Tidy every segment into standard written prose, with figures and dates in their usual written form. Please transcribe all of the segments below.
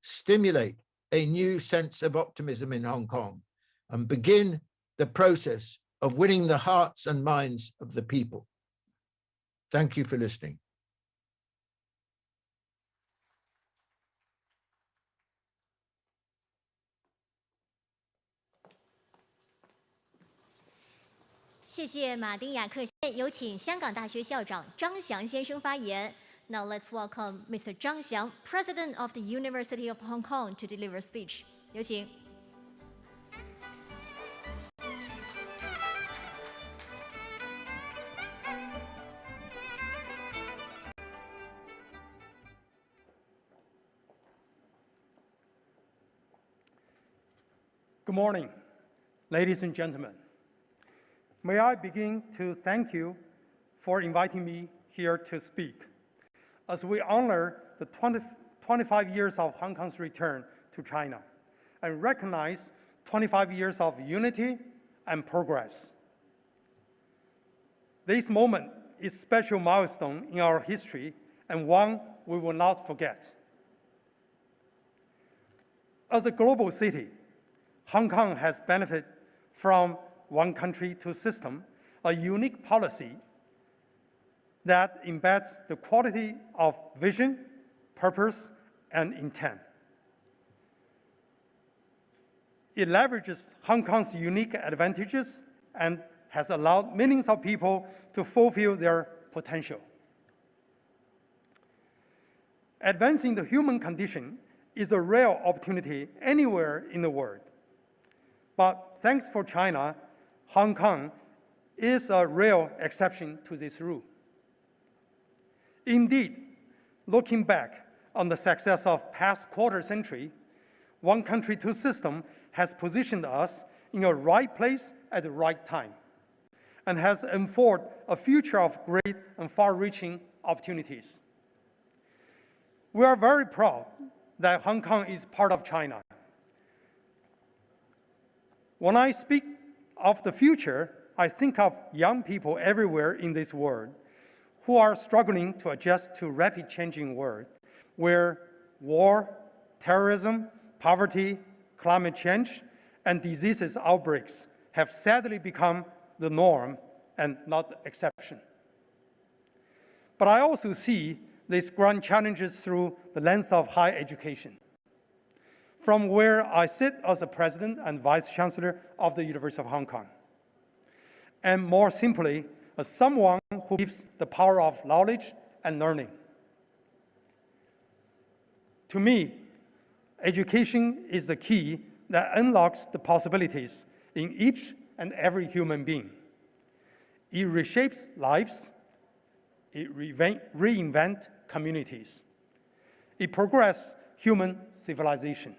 stimulate a new sense of optimism in Hong Kong and begin the process of winning the hearts and minds of the people. Thank you for listening.谢谢马丁雅克。有请香港大学校长张翔先生发言。Now let's welcome Mr. Zhang Xiang, President of the University of Hong Kong, to deliver a speech. 有请。Good morning, ladies and gentlemen. May I begin to thank you for inviting me here to speak as we honor the 25 years of Hong Kong's return to China and recognize 25 years of unity and progress. This moment is a special milestone in our history and one we will not forget. As a global city, Hong Kong has benefited from one country, two systems, a unique policy that embeds the quality of vision, purpose, and intent. It leverages Hong Kong's unique advantages and has allowed millions of people to fulfill their potential. Advancing the human condition is a rare opportunity anywhere in the world. But thanks for China, Hong Kong is a real exception to this rule. Indeed, looking back on the success of past quarter century, one country, two systems has positioned us in a right place at the right time and has unfolded a future of great and far-reaching opportunities. We are very proud that Hong Kong is part of China. When I speak of the future, I think of young people everywhere in this world who are struggling to adjust to a rapid changing world where war, terrorism, poverty, climate change, and diseases outbreaks have sadly become the norm and not the exception. But I also see these grand challenges through the lens of higher education. From where I sit as the President and Vice Chancellor of the University of Hong Kong. And more simply, as someone who believes the power of knowledge and learning. To me, education is the key that unlocks the possibilities in each and every human being. It reshapes lives, it reinvents communities. It progresses human civilization.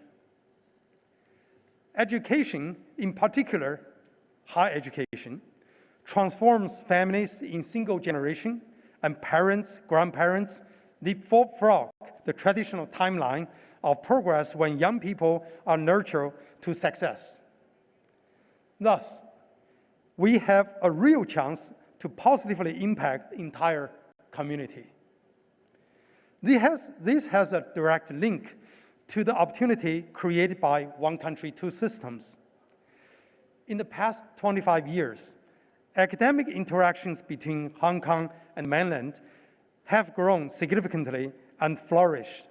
Education, in particular, higher education, transforms families in single generation, and parents, grandparents leapfrog the traditional timeline of progress when young people are nurtured to success. Thus, we have a real chance to positively impact the entire community. This has a direct link to the opportunity created by one country, two systems. In the past 25 years, academic interactions between Hong Kong and mainland have grown significantly and flourished.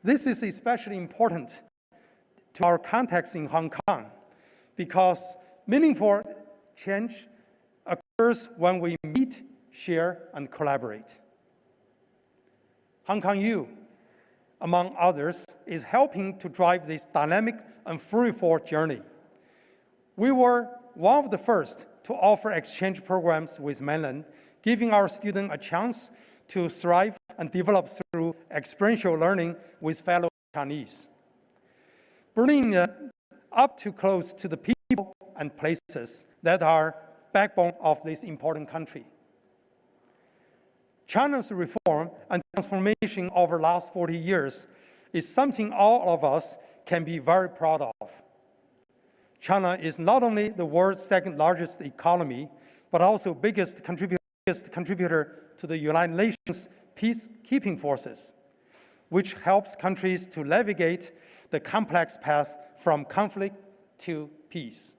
This is especially important to our context in Hong Kong because meaningful change occurs when we meet, share, and collaborate. Hong Kong U, among others, is helping to drive this dynamic and fruitful journey. We were one of the first to offer exchange programs with mainland, giving our students a chance to thrive and develop through experiential learning with fellow Chinese, bringing them up to close to the people and places that are backbone of this important country. China's reform and transformation over the last 40 years is something all of us can be very proud of. China is not only the world's second largest economy, but also biggest contributor to the United Nations peacekeeping forces. which helps countries to navigate the complex path from conflict to peace.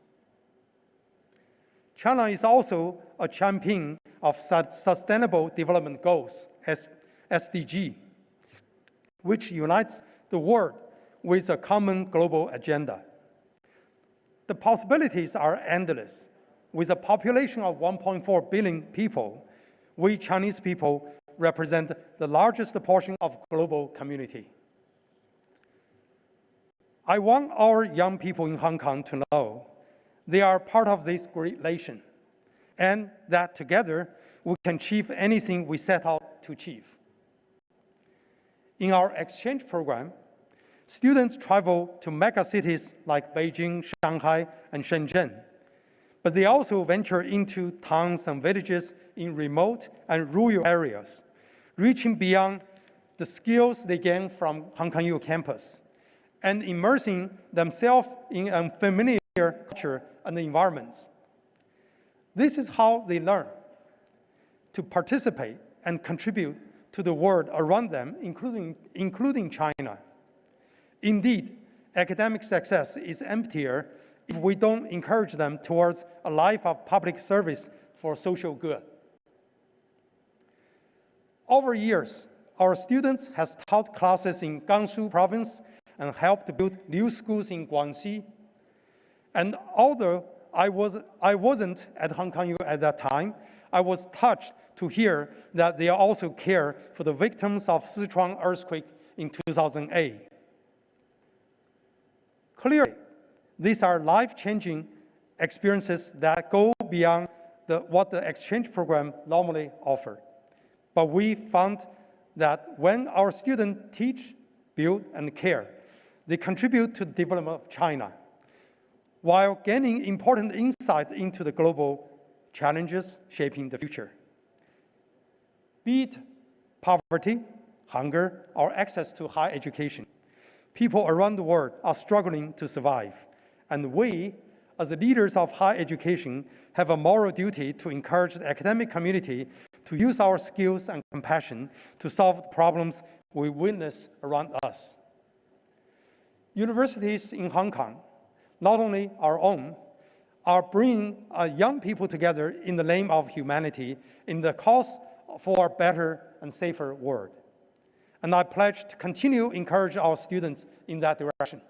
China is also a champion of Sustainable Development Goals, SDG, which unites the world with a common global agenda. The possibilities are endless. With a population of 1.4 billion people, we Chinese people represent the largest portion of global community. I want our young people in Hong Kong to know they are part of this great nation, and that together we can achieve anything we set out to achieve. In our exchange program, students travel to mega cities like Beijing, Shanghai, and Shenzhen, but they also venture into towns and villages in remote and rural areas, reaching beyond the skills they gain from Hong Kong U campus and immersing themselves in unfamiliar culture and environments. This is how they learn to participate and contribute to the world around them, including China. Indeed, academic success is emptier if we don't encourage them towards a life of public service for social good. Over years, our students have taught classes in Gansu province and helped to build new schools in Guangxi. And although I wasn't at Hong Kong U at that time, I was touched to hear that they also care for the victims of Sichuan earthquake in 2008. Clearly, these are life-changing experiences that go beyond what the exchange program normally offers. But we found that when our students teach, build, and care, they contribute to the development of China, while gaining important insight into the global challenges shaping the future. Be it poverty, hunger, or access to higher education, people around the world are struggling to survive. And we, as the leaders of higher education, have a moral duty to encourage the academic community to use our skills and compassion to solve the problems we witness around us. Universities in Hong Kong, not only our own, are bringing young people together in the name of humanity in the cause for a better and safer world. And I pledge to continue to encourage our students in that direction.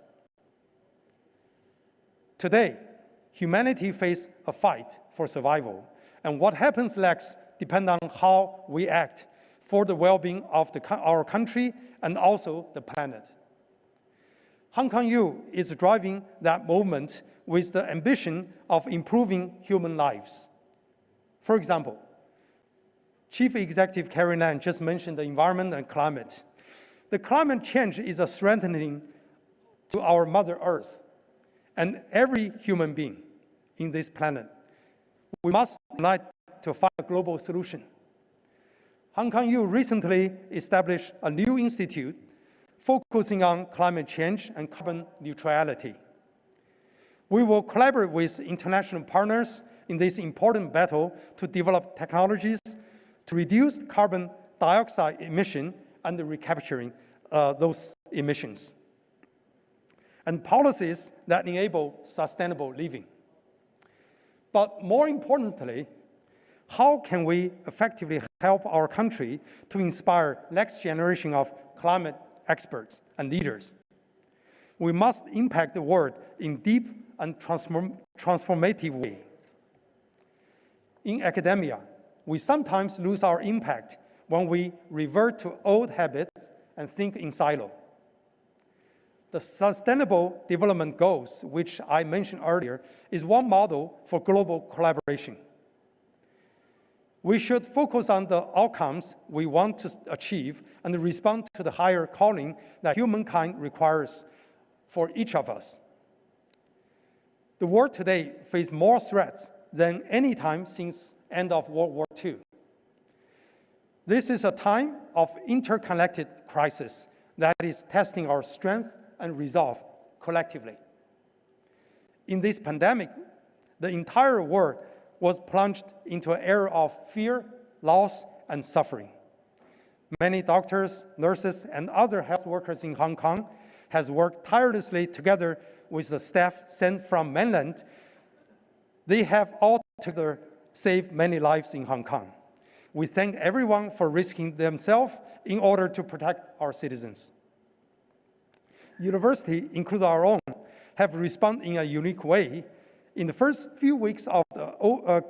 Today, humanity faces a fight for survival, and what happens next depends on how we act for the well-being of our country and also the planet. Hong Kong U is driving that movement with the ambition of improving human lives. For example, Chief Executive Carrie Lam just mentioned the environment and climate. The climate change is a threatening to our Mother Earth and every human being in this planet. We must unite to find a global solution. Hong Kong U recently established a new institute focusing on climate change and carbon neutrality. We will collaborate with international partners in this important battle to develop technologies to reduce carbon dioxide emission and recapturing those emissions, and policies that enable sustainable living. But more importantly, how can we effectively help our country to inspire next generation of climate experts and leaders? We must impact the world in deep and transformative way. In academia, we sometimes lose our impact when we revert to old habits and think in silo. The Sustainable Development Goals, which I mentioned earlier, is one model for global collaboration. We should focus on the outcomes we want to achieve and respond to the higher calling that humankind requires for each of us. The world today faces more threats than any time since the end of World War II. This is a time of interconnected crisis that is testing our strength and resolve collectively. In this pandemic, the entire world was plunged into an era of fear, loss, and suffering. Many doctors, nurses, and other health workers in Hong Kong has worked tirelessly together with the staff sent from mainland. They have all together saved many lives in Hong Kong. We thank everyone for risking themselves in order to protect our citizens. Universities, including our own, have responded in a unique way. In the first few weeks of the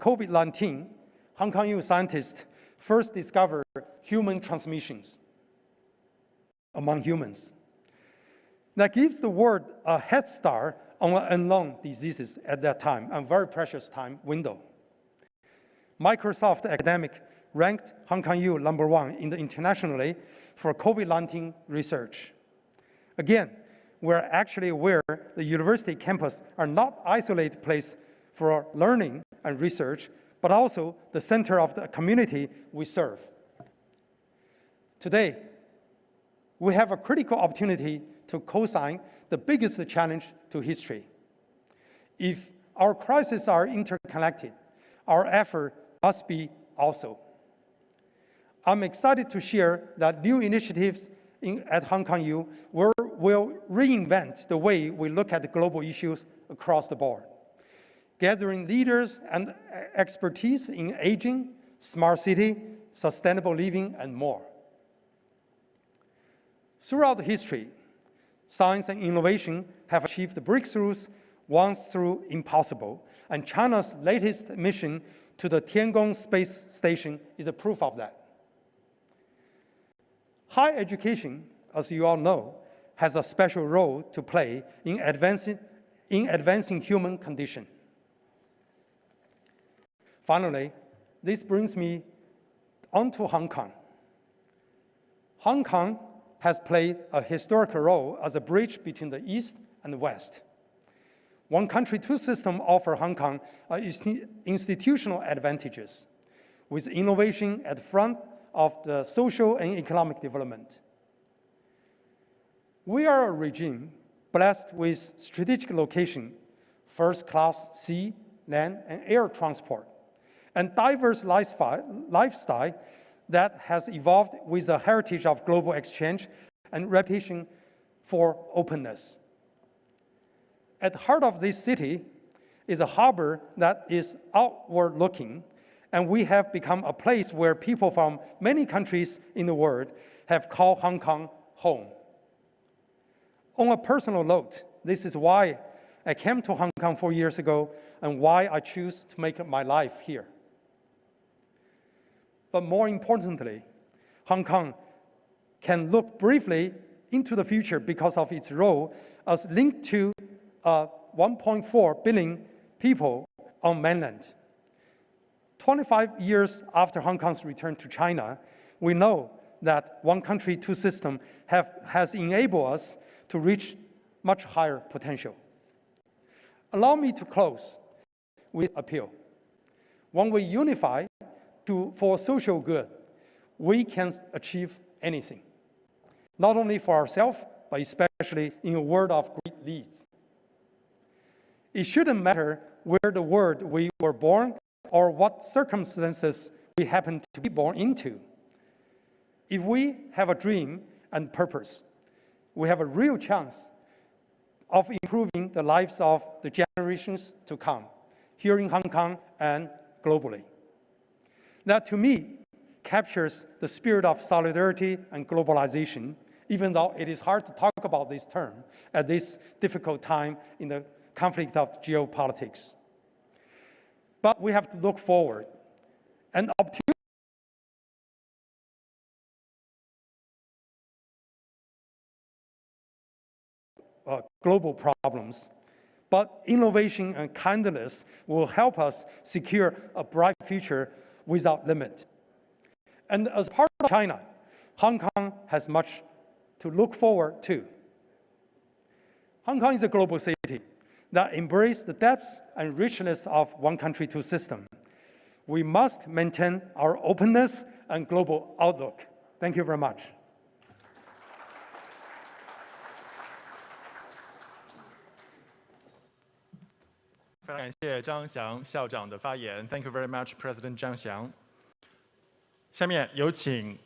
COVID-19, Hong Kong U scientists first discovered human transmissions among humans. That gives the world a head start on unknown diseases at that time, a very precious time window. Microsoft Academic ranked Hong Kong U #1 internationally for COVID-19 research. Again, we're actually aware the university campus are not isolated place for learning and research, but also the center of the community we serve. Today, we have a critical opportunity to co-sign the biggest challenge to history. If our crises are interconnected, our effort must be also. I'm excited to share that new initiatives at Hong Kong U will reinvent the way we look at global issues across the board, gathering leaders and expertise in aging, smart city, sustainable living, and more. Throughout history, science and innovation have achieved breakthroughs once through impossible, and China's latest mission to the Tiangong space station is a proof of that. Higher education, as you all know, has a special role to play in advancing human condition. Finally, this brings me onto Hong Kong. Hong Kong has played a historical role as a bridge between the East and the West. One country, two systems offer Hong Kong institutional advantages, with innovation at the front of the social and economic development. We are a regime blessed with strategic location, first-class sea, land, and air transport, and diverse lifestyle that has evolved with a heritage of global exchange and reputation for openness. At the heart of this city is a harbor that is outward-looking, and we have become a place where people from many countries in the world have called Hong Kong home. On a personal note, this is why I came to Hong Kong 4 years ago and why I choose to make my life here. But more importantly, Hong Kong can look briefly into the future because of its role as linked to 1.4 billion people on mainland. 25 years after Hong Kong's return to China, we know that one country, two systems has enabled us to reach much higher potential. Allow me to close with appeal. When we unify for social good, we can achieve anything, not only for ourselves, but especially in a world of great leads. It shouldn't matter where the world we were born or what circumstances we happen to be born into. If we have a dream and purpose, we have a real chance of improving the lives of the generations to come, here in Hong Kong and globally. That, to me, captures the spirit of solidarity and globalization, even though it is hard to talk about this term at this difficult time in the conflict of geopolitics. But we have to look forward and global problems. But innovation and kindness will help us secure a bright future without limit. And as part of China, Hong Kong has much to look forward to. Hong Kong is a global city that embraces the depths and richness of one country, two systems. We must maintain our openness and global outlook. Thank you very much. 非常感谢张翔校长的发言。Thank you very much, President 张翔。下面有请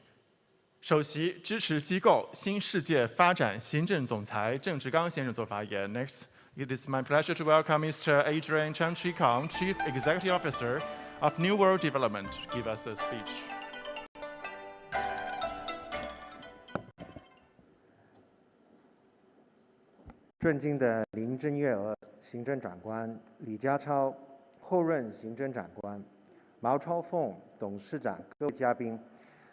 首席支持机构新世界发展行政总裁郑志刚先生做发言。Next, it is my pleasure to welcome Mr. Adrian Chan Chi-Kong, Chief Executive Officer of New World Development, to give us a speech. 尊敬的林郑月娥行政长官、李家超后任行政长官、毛超凤董事长、各位嘉宾，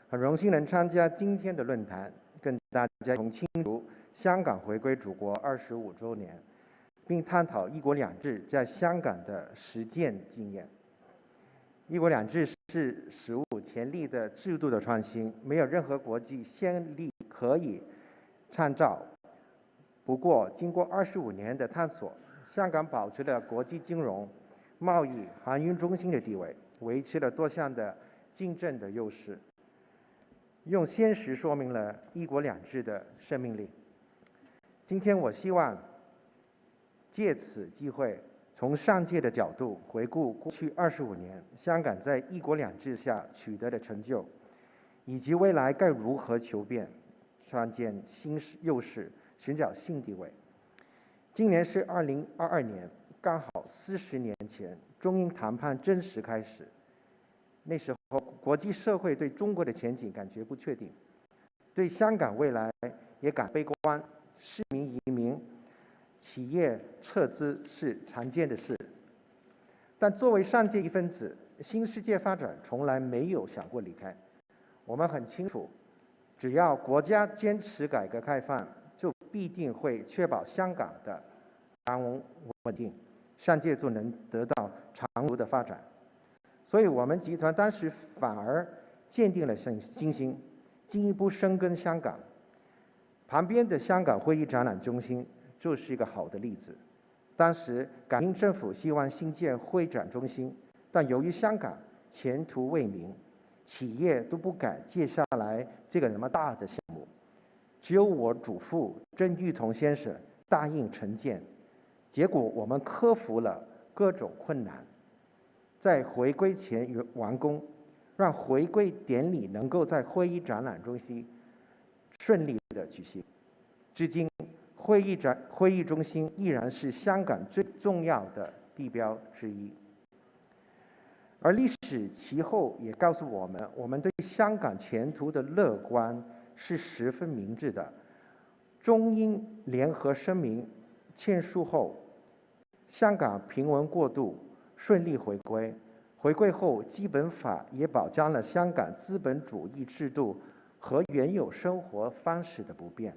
很荣幸能参加今天的论坛，跟大家一同庆祝香港回归祖国25周年，并探讨"一国两制"在香港的实践经验。"一国两制"是史无前例的制度的创新，没有任何国际先例可以参照。不过，经过25年的探索，香港保持了国际金融、贸易、航运中心的地位，维持了多项的竞争的优势，用现实说明了"一国两制"的生命力。今天，我希望借此机会，从上届的角度回顾过去25年香港在"一国两制"下取得的成就，以及未来该如何求变，创建新优势，寻找新地位。今年是2022年，刚好40年前中英谈判正式开始。那时候，国际社会对中国的前景感觉不确定，对香港未来也感悲观。市民移民、企业撤资是常见的事。但作为上界一分子，新世界发展从来没有想过离开。我们很清楚，只要国家坚持改革开放，就必定会确保香港的安稳定，上界就能得到长足的发展。所以我们集团当时反而坚定了信心，进一步深耕香港。旁边的香港会议展览中心就是一个好的例子。当时港英政府希望新建会展中心，但由于香港前途未明，企业都不敢接下来这个那么大的项目。只有我祖父郑裕彤先生答应承建，结果我们克服了各种困难，在回归前完工，让回归典礼能够在会议展览中心顺利的举行。至今，会议中心依然是香港最重要的地标之一。而历史其后也告诉我们，我们对香港前途的乐观是十分明智的。中英联合声明签署后，香港平稳过渡，顺利回归。回归后，基本法也保障了香港资本主义制度和原有生活方式的不变，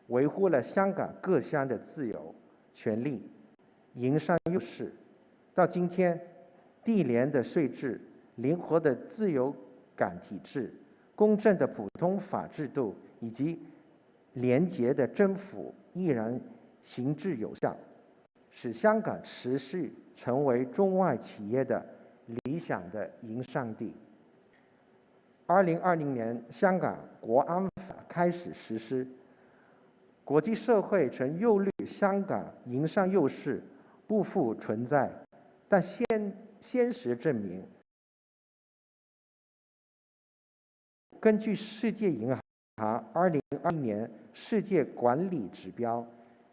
维护了香港各项的自由、权利、营商优势。到今天，低廉的税制、灵活的自由港体制、公正的普通法制度以及廉洁的政府依然行之有效，使香港持续成为中外企业的理想的营商地。2020年，香港国安法开始实施，国际社会曾忧虑香港营商优势不复存在，但现实证明，根据世界银行2021年世界管理指标，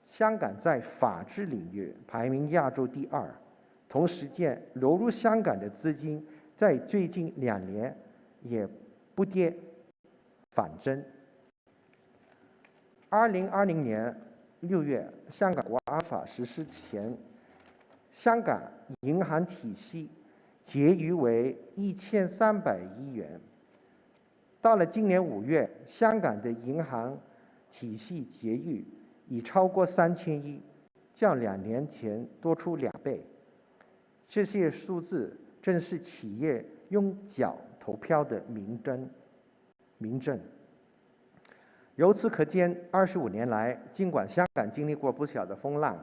香港在法治领域排名亚洲第2。同时间，流入香港的资金在最近2年也不跌反增。2020年6月，香港国安法实施前，香港银行体系结余为1300亿元。到了今年5月，香港的银行体系结余已超过3000亿，较2年前多出2倍。这些数字正是企业用脚投票的明证。由此可见，25年来，尽管香港经历过不小的风浪，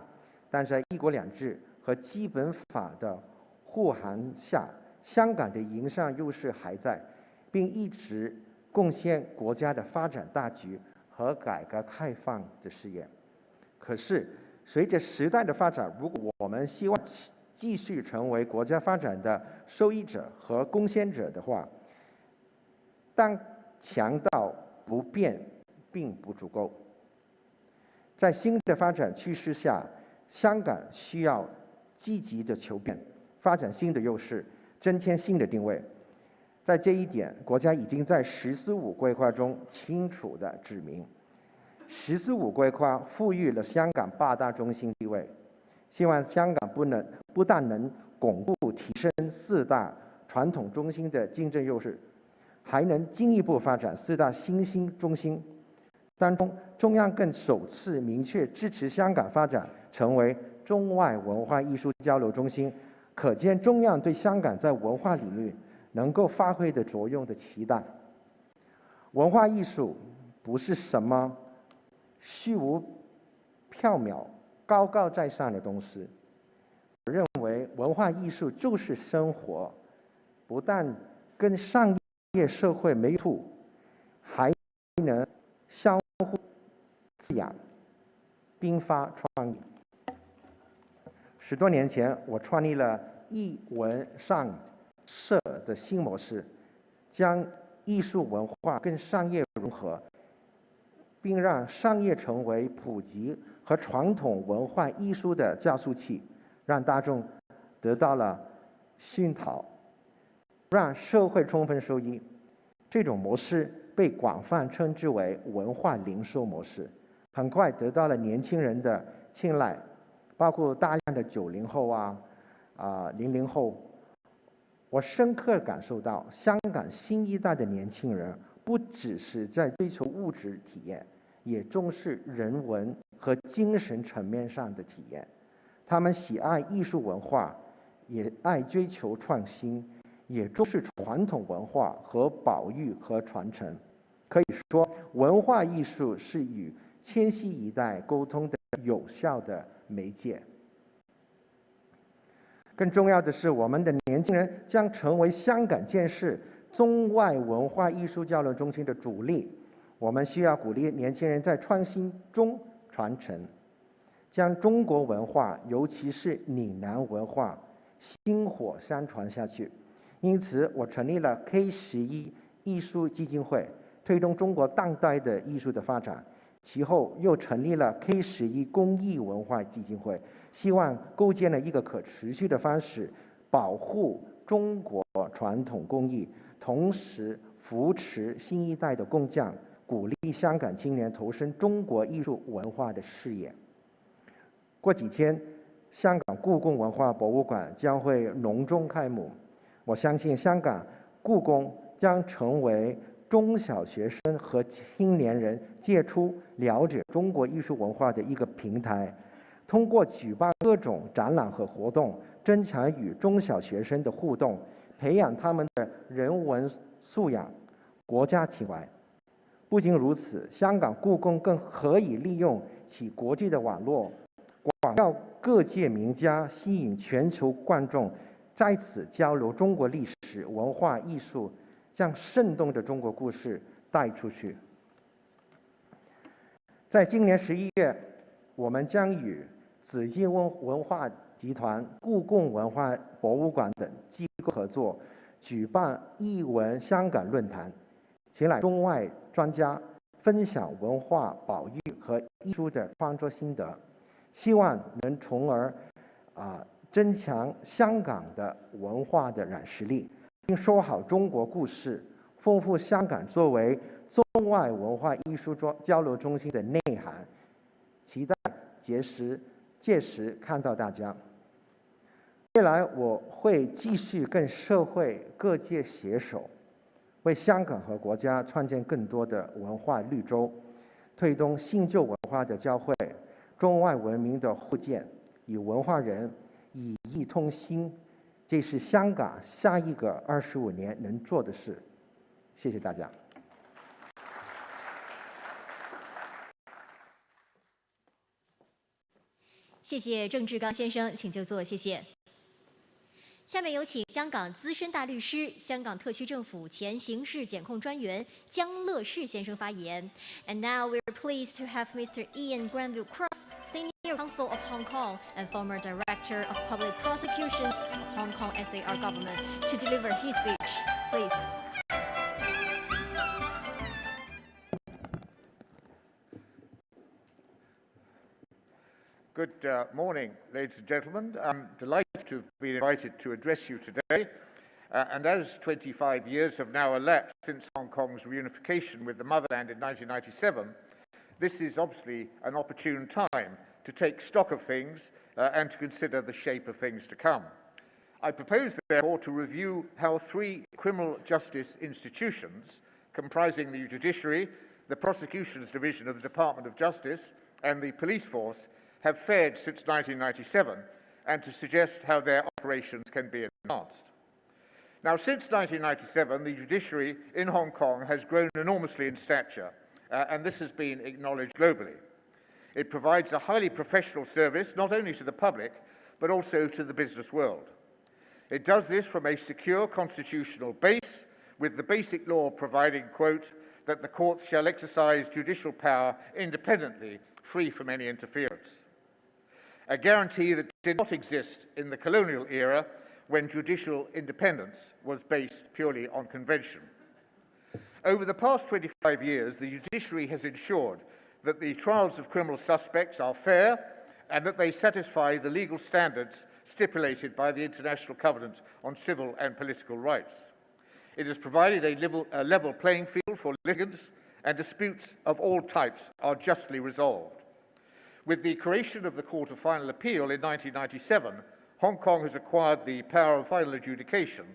但在"一国两制"和基本法的护航下，香港的营商优势还在，并一直贡献国家的发展大局和改革开放的事业。可是，随着时代的发展，如果我们希望继续成为国家发展的受益者和贡献者的话，当强调不变并不足够。在新的发展趋势下，香港需要积极的求变，发展新的优势，增添新的定位。在这一点，国家已经在“十四五”规划中清楚地指明，“十四五”规划赋予了香港8大中心地位，希望香港不但能巩固提升4大传统中心的竞争优势，还能进一步发展4大新兴中心。当中，中央更首次明确支持香港发展成为中外文化艺术交流中心，可见中央对香港在文化领域能够发挥的作用的期待。文化艺术不是什么虚无缥缈、高高在上的东西。我认为文化艺术就是生活，不但跟商业社会没处，还能相互滋养，并发创意。10多年前，我创立了艺文上社的新模式，将艺术文化跟商业融合，并让商业成为普及和传统文化艺术的加速器，让大众得到了熏陶，让社会充分受益。这种模式被广泛称之为文化零售模式，很快得到了年轻人的青睐，包括大量的90后00后。我深刻感受到，香港新一代的年轻人不只是在追求物质体验，也重视人文和精神层面上的体验。他们喜爱艺术文化，也爱追求创新，也重视传统文化和保育和传承。可以说，文化艺术是与千禧一代沟通的有效的媒介。更重要的是，我们的年轻人将成为香港建设中外文化艺术交流中心的主力。我们需要鼓励年轻人在创新中传承，将中国文化，尤其是岭南文化，薪火相传下去。因此，我成立了 K11艺术基金会，推动中国当代的艺术的发展。其后又成立了 K11公益文化基金会，希望构建了一个可持续的方式，保护中国传统工艺，同时扶持新一代的工匠，鼓励香港青年投身中国艺术文化的事业。过几天，香港故宫文化博物馆将会隆重开幕，我相信香港故宫将成为中小学生和青年人接触了解中国艺术文化的一个平台，通过举办各种展览和活动，增强与中小学生的互动，培养他们的人文素养、国家情怀。不仅如此，香港故宫更可以利用其国际的网络，广告各界名家，吸引全球观众，在此交流中国历史、文化艺术，将生动的中国故事带出去。在今年11月，我们将与紫荆文化集团、故宫文化博物馆等机构合作，举办艺文香港论坛，请来中外专家分享文化保育和艺术的创作心得，希望能从而增强香港的文化的软实力，并说好中国故事，丰富香港作为中外文化艺术交流中心的内涵。期待届时看到大家。未来我会继续跟社会各界携手，为香港和国家创建更多的文化绿洲，推动新旧文化的交汇，中外文明的互鉴，与文化人以艺通心。这是香港下一个25年能做的事。谢谢大家。谢谢郑志刚先生，请就座，谢谢。下面有请香港资深大律师、香港特区政府前刑事检控专员江乐士先生发言。And now we are pleased to have Mr. Ian Granville Cross, Senior Counsel of Hong Kong and former Director of Public Prosecutions of Hong Kong SAR Government, to deliver his speech. Please. Good morning, ladies and gentlemen. I'm delighted to have been invited to address you today. And as 25 years have now elapsed since Hong Kong's reunification with the motherland in 1997, this is obviously an opportune time to take stock of things and to consider the shape of things to come. I propose, therefore, to review how three criminal justice institutions, comprising the Judiciary, the Prosecutions Division of the Department of Justice, and the police force, have fared since 1997, and to suggest how their operations can be enhanced. Now, since 1997, the judiciary in Hong Kong has grown enormously in stature, and this has been acknowledged globally. It provides a highly professional service not only to the public, but also to the business world. It does this from a secure constitutional base, with the basic law providing, quote, that the courts shall exercise judicial power independently, free from any interference. A guarantee that did not exist in the colonial era when judicial independence was based purely on convention. Over the past 25 years, the judiciary has ensured that the trials of criminal suspects are fair and that they satisfy the legal standards stipulated by the International Covenant on Civil and Political Rights. It has provided a level playing field for litigants, and disputes of all types are justly resolved. With the creation of the Court of Final Appeal in 1997, Hong Kong has acquired the power of final adjudication,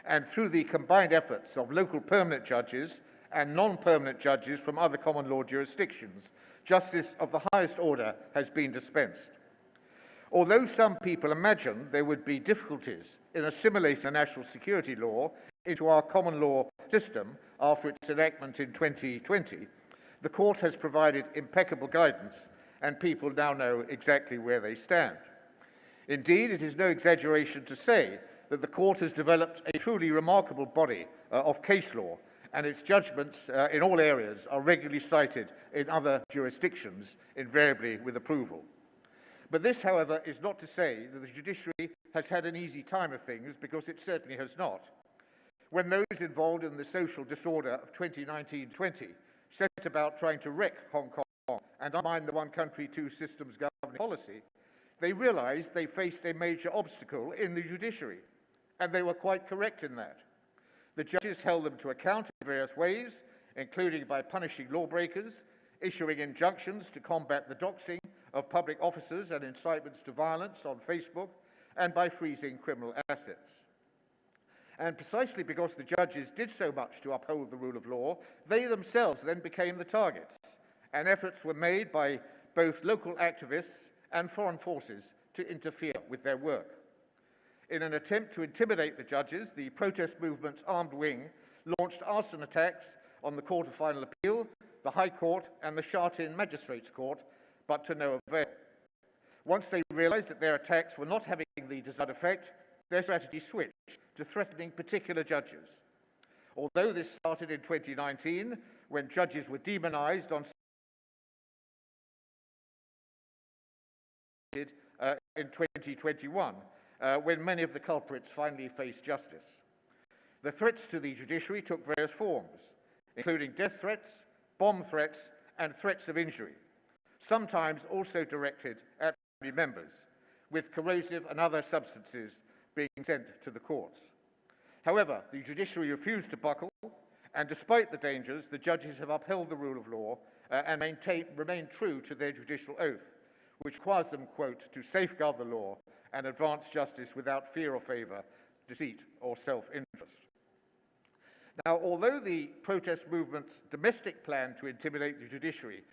and through the combined efforts of local permanent judges and non-permanent judges from other common law jurisdictions, justice of the highest order has been dispensed. Although some people imagine there would be difficulties in assimilating a national security law into our common law system after its enactment in 2020, the Court has provided impeccable guidance, and people now know exactly where they stand. Indeed, it is no exaggeration to say that the Court has developed a truly remarkable body of case law, and its judgments in all areas are regularly cited in other jurisdictions, invariably with approval. But this, however, is not to say that the judiciary has had an easy time of things, because it certainly has not. When those involved in the social disorder of 2019-20 set about trying to wreck Hong Kong and undermine the one country, two systems governing policy, they realized they faced a major obstacle in the judiciary, and they were quite correct in that. The judges held them to account in various ways, including by punishing lawbreakers, issuing injunctions to combat the doxing of public officers and incitements to violence on Facebook, and by freezing criminal assets. And precisely because the judges did so much to uphold the rule of law, they themselves then became the targets, and efforts were made by both local activists and foreign forces to interfere with their work. In an attempt to intimidate the judges, the protest movement's armed wing launched arson attacks on the Court of Final Appeal, the High Court, and the Sha Tin Magistrates Court, but to no avail. Once they realized that their attacks were not having the desired effect, their strategy switched to threatening particular judges. Although this started in 2019, when judges were demonized on in 2021, when many of the culprits finally faced justice. The threats to the judiciary took various forms, including death threats, bomb threats, and threats of injury, sometimes also directed at family members, with corrosive and other substances being sent to the courts. However, the judiciary refused to buckle, and despite the dangers, the judges have upheld the rule of law and remained true to their judicial oath, which requires them, quote, to safeguard the law and advance justice without fear or favour, deceit or self-interest. Now, although the protest movement's domestic plan to intimidate the judiciary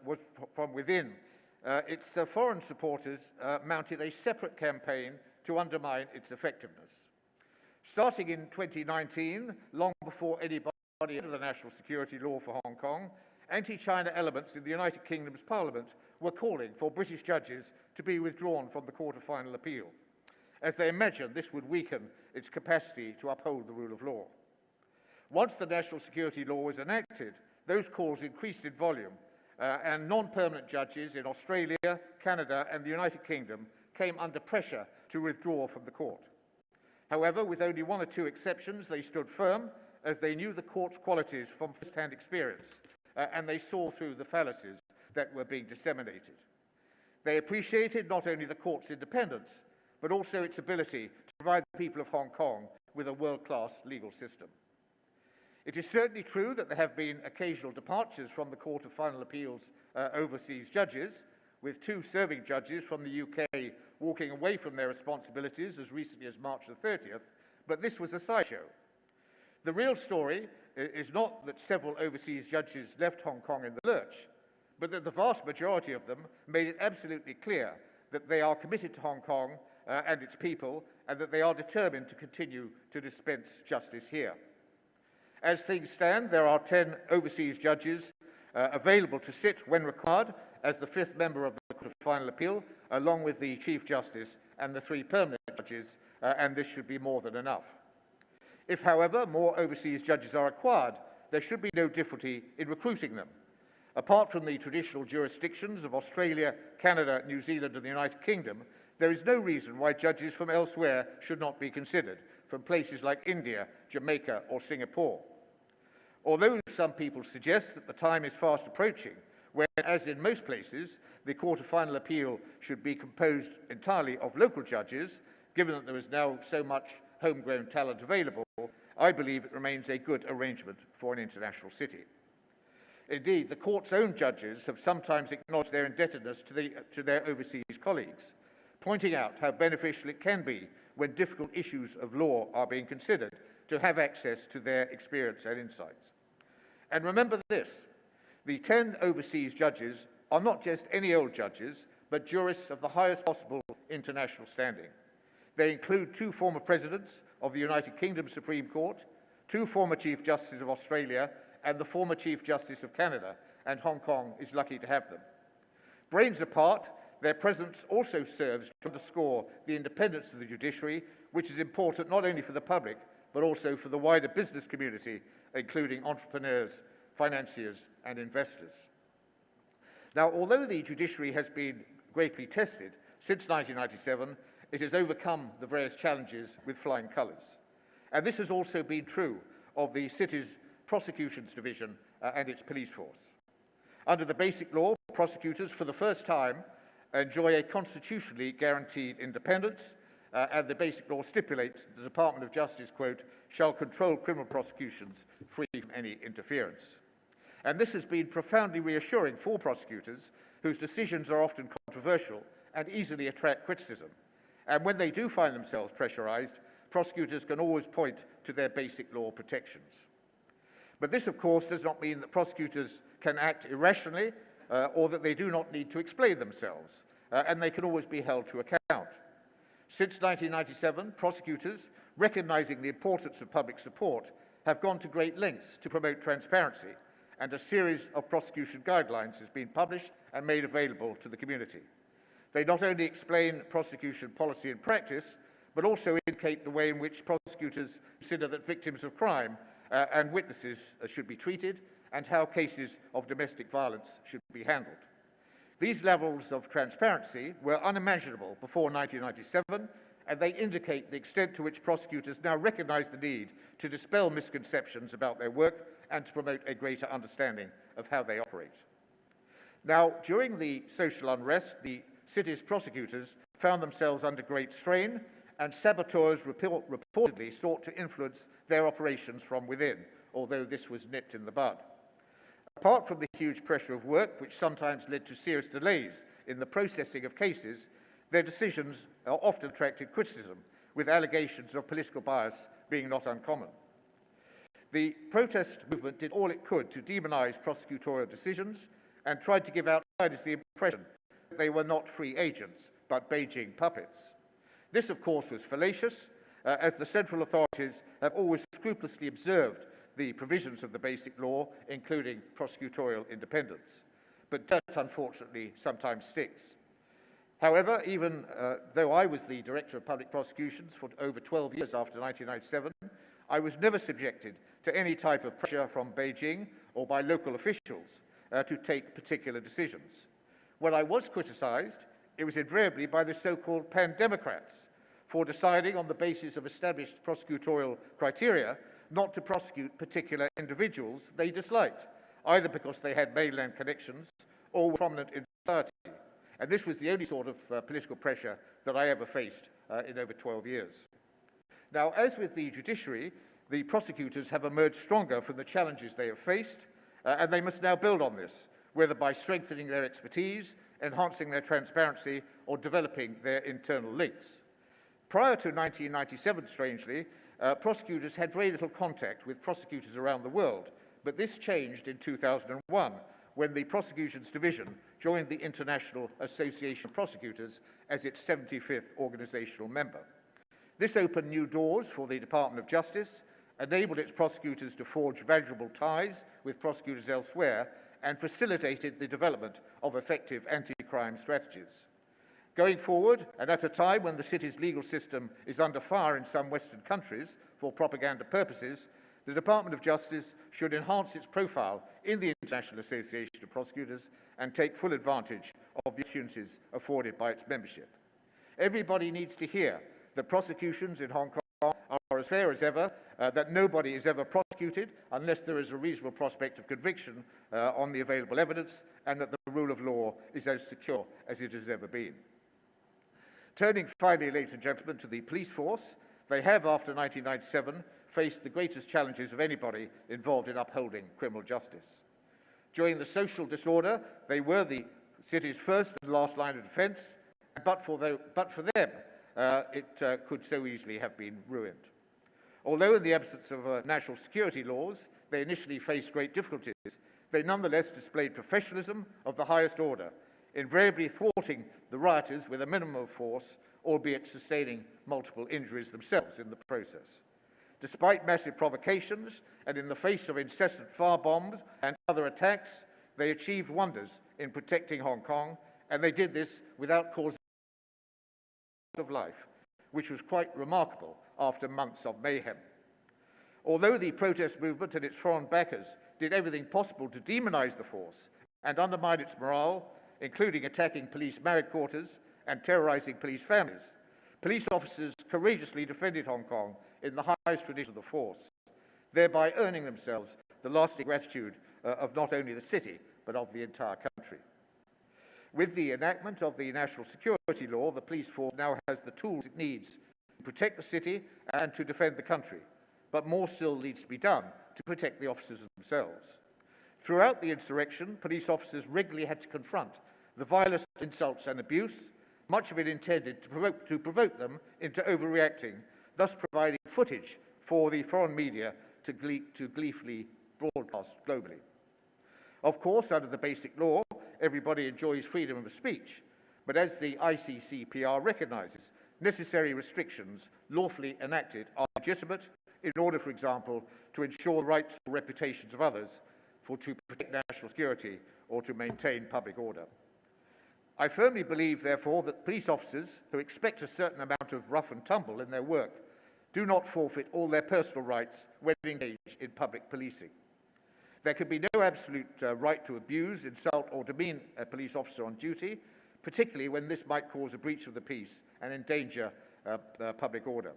was from within, its foreign supporters mounted a separate campaign to undermine its effectiveness. Starting in 2019, long before anybody heard of the national security law for Hong Kong, anti-China elements in the United Kingdom's Parliament were calling for British judges to be withdrawn from the Court of Final Appeal, as they imagined this would weaken its capacity to uphold the rule of law. Once the national security law was enacted, those calls increased in volume, and non-permanent judges in Australia, Canada, and the United Kingdom came under pressure to withdraw from the court. However, with only one or two exceptions, they stood firm, as they knew the court's qualities from first-hand experience, and they saw through the fallacies that were being disseminated. They appreciated not only the court's independence, but also its ability to provide the people of Hong Kong with a world-class legal system. It is certainly true that there have been occasional departures from the Court of Final Appeal's overseas judges, with 2 serving judges from the UK walking away from their responsibilities as recently as March the 30th, but this was a sideshow. The real story is not that several overseas judges left Hong Kong in the lurch, but that the vast majority of them made it absolutely clear that they are committed to Hong Kong and its people, and that they are determined to continue to dispense justice here. As things stand, there are 10 overseas judges available to sit when required as the 5th member of the Court of Final Appeal, along with the Chief Justice and the 3 permanent judges, and this should be more than enough. If, however, more overseas judges are required, there should be no difficulty in recruiting them. Apart from the traditional jurisdictions of Australia, Canada, New Zealand and the United Kingdom, there is no reason why judges from elsewhere should not be considered, from places like India, Jamaica or Singapore. Although some people suggest that the time is fast approaching, when, as in most places, the Court of Final Appeal should be composed entirely of local judges, given that there is now so much homegrown talent available, I believe it remains a good arrangement for an international city. Indeed, the Court's own judges have sometimes acknowledged their indebtedness to their overseas colleagues, pointing out how beneficial it can be when difficult issues of law are being considered to have access to their experience and insights. And remember this, the 10 overseas judges are not just any old judges, but jurists of the highest possible international standing. They include 2 former presidents of the United Kingdom Supreme Court, 2 former Chief Justices of Australia, and the former Chief Justice of Canada, and Hong Kong is lucky to have them. Brains apart, their presence also serves to underscore the independence of the judiciary, which is important not only for the public, but also for the wider business community, including entrepreneurs, financiers, and investors. Now, although the judiciary has been greatly tested since 1997, it has overcome the various challenges with flying colours. And this has also been true of the city's prosecutions division and its police force. Under the Basic Law, prosecutors, for the first time, enjoy a constitutionally guaranteed independence, and the Basic Law stipulates that the Department of Justice, quote, shall control criminal prosecutions free from any interference. And this has been profoundly reassuring for prosecutors whose decisions are often controversial and easily attract criticism. And when they do find themselves pressurized, prosecutors can always point to their Basic Law protections. But this, of course, does not mean that prosecutors can act irrationally or that they do not need to explain themselves, and they can always be held to account. Since 1997, prosecutors, recognizing the importance of public support, have gone to great lengths to promote transparency, and a series of prosecution guidelines has been published and made available to the community. They not only explain prosecution policy and practice, but also indicate the way in which prosecutors consider that victims of crime and witnesses should be treated, and how cases of domestic violence should be handled. These levels of transparency were unimaginable before 1997, and they indicate the extent to which prosecutors now recognize the need to dispel misconceptions about their work and to promote a greater understanding of how they operate. Now, during the social unrest, the city's prosecutors found themselves under great strain, and saboteurs reportedly sought to influence their operations from within, although this was nipped in the bud. Apart from the huge pressure of work, which sometimes led to serious delays in the processing of cases, their decisions often attracted criticism, with allegations of political bias being not uncommon. The protest movement did all it could to demonize prosecutorial decisions and tried to give outsiders the impression that they were not free agents, but Beijing puppets. This, of course, was fallacious, as the central authorities have always scrupulously observed the provisions of the Basic Law, including prosecutorial independence. But dirt, unfortunately, sometimes sticks. However, even though I was the Director of Public Prosecutions for over 12 years after 1997, I was never subjected to any type of pressure from Beijing or by local officials to take particular decisions. When I was criticized, it was invariably by the so-called pan-democrats for deciding on the basis of established prosecutorial criteria not to prosecute particular individuals they disliked, either because they had mainland connections or were prominent in society. And this was the only sort of political pressure that I ever faced in over 12 years. Now, as with the judiciary, the prosecutors have emerged stronger from the challenges they have faced, and they must now build on this, whether by strengthening their expertise, enhancing their transparency, or developing their internal links. Prior to 1997, strangely, prosecutors had very little contact with prosecutors around the world, but this changed in 2001 when the Prosecutions Division joined the International Association of Prosecutors as its 75th organizational member. This opened new doors for the Department of Justice, enabled its prosecutors to forge valuable ties with prosecutors elsewhere, and facilitated the development of effective anti-crime strategies. Going forward, and at a time when the city's legal system is under fire in some Western countries for propaganda purposes, the Department of Justice should enhance its profile in the International Association of Prosecutors and take full advantage of the opportunities afforded by its membership. Everybody needs to hear that prosecutions in Hong Kong are as fair as ever, that nobody is ever prosecuted unless there is a reasonable prospect of conviction on the available evidence, and that the rule of law is as secure as it has ever been. Turning finally, ladies and gentlemen, to the police force, they have, after 1997, faced the greatest challenges of anybody involved in upholding criminal justice. During the social disorder, they were the city's first and last line of defence, but for them, it could so easily have been ruined. Although in the absence of national security laws, they initially faced great difficulties, they nonetheless displayed professionalism of the highest order, invariably thwarting the rioters with a minimum of force, albeit sustaining multiple injuries themselves in the process. Despite massive provocations and in the face of incessant fire bombs and other attacks, they achieved wonders in protecting Hong Kong, and they did this without causing of life, which was quite remarkable after months of mayhem. Although the protest movement and its foreign backers did everything possible to demonize the force and undermine its morale, including attacking police married quarters and terrorizing police families, police officers courageously defended Hong Kong in the highest tradition of the force, thereby earning themselves the lasting gratitude of not only the city, but of the entire country. With the enactment of the National Security Law, the police force now has the tools it needs to protect the city and to defend the country, but more still needs to be done to protect the officers themselves. Throughout the insurrection, police officers regularly had to confront the violence, insults and abuse, much of it intended to provoke them into overreacting, thus providing footage for the foreign media to gleefully broadcast globally. Of course, under the basic law, everybody enjoys freedom of speech, but as the ICCPR recognises, necessary restrictions lawfully enacted are legitimate in order, for example, to ensure the rights or reputations of others, to protect national security or to maintain public order. I firmly believe, therefore, that police officers who expect a certain amount of rough and tumble in their work do not forfeit all their personal rights when engaged in public policing. There can be no absolute right to abuse, insult or demean a police officer on duty, particularly when this might cause a breach of the peace and endanger public order.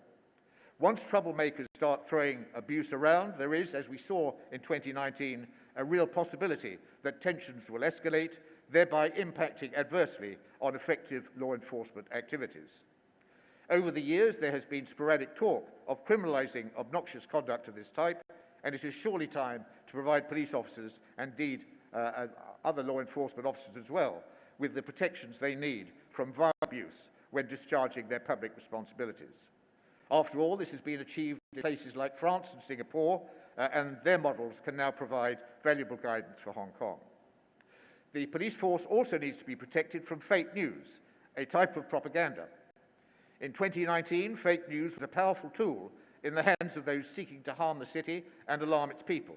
Once troublemakers start throwing abuse around, there is, as we saw in 2019, a real possibility that tensions will escalate, thereby impacting adversely on effective law enforcement activities. Over the years, there has been sporadic talk of criminalising obnoxious conduct of this type, and it is surely time to provide police officers, and indeed other law enforcement officers as well, with the protections they need from violent abuse when discharging their public responsibilities. After all, this has been achieved in places like France and Singapore, and their models can now provide valuable guidance for Hong Kong. The police force also needs to be protected from fake news, a type of propaganda. In 2019, fake news was a powerful tool in the hands of those seeking to harm the city and alarm its people.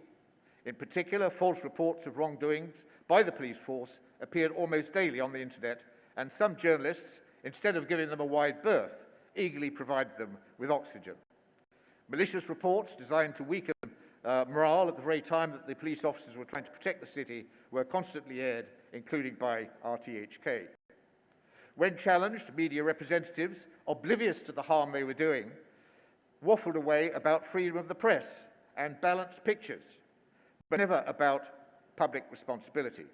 In particular, false reports of wrongdoings by the police force appeared almost daily on the internet, and some journalists, instead of giving them a wide berth, eagerly provided them with oxygen. Malicious reports designed to weaken morale at the very time that the police officers were trying to protect the city were constantly aired, including by RTHK. When challenged, media representatives, oblivious to the harm they were doing, waffled away about freedom of the press and balanced pictures, but never about public responsibility.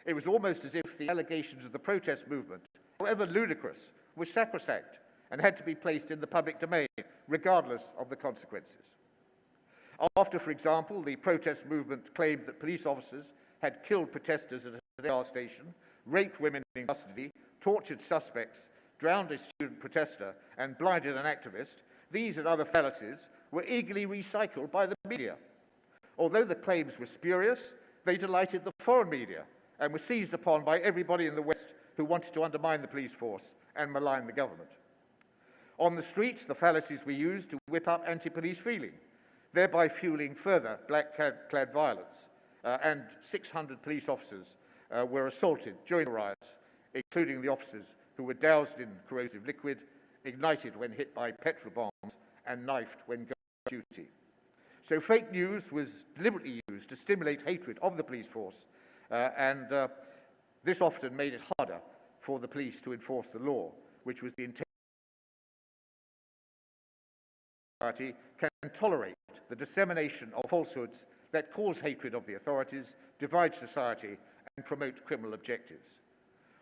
It was almost as if the allegations of the protest movement, however ludicrous, were sacrosanct and had to be placed in the public domain, regardless of the consequences. After, for example, the protest movement claimed that police officers had killed protesters at a gas station, raped women in custody, tortured suspects, drowned a student protester, and blinded an activist, these and other fallacies were eagerly recycled by the media. Although the claims were spurious, they delighted the foreign media and were seized upon by everybody in the West who wanted to undermine the police force and malign the government. On the streets, the fallacies were used to whip up anti-police feeling, thereby fueling further black-clad violence, and 600 police officers were assaulted during the riots, including the officers who were doused in corrosive liquid, ignited when hit by petrol bombs, and knifed when going on duty. So fake news was deliberately used to stimulate hatred of the police force, and this often made it harder for the police to enforce the law, which was the intent. Society can tolerate the dissemination of falsehoods that cause hatred of the authorities, divide society, and promote criminal objectives.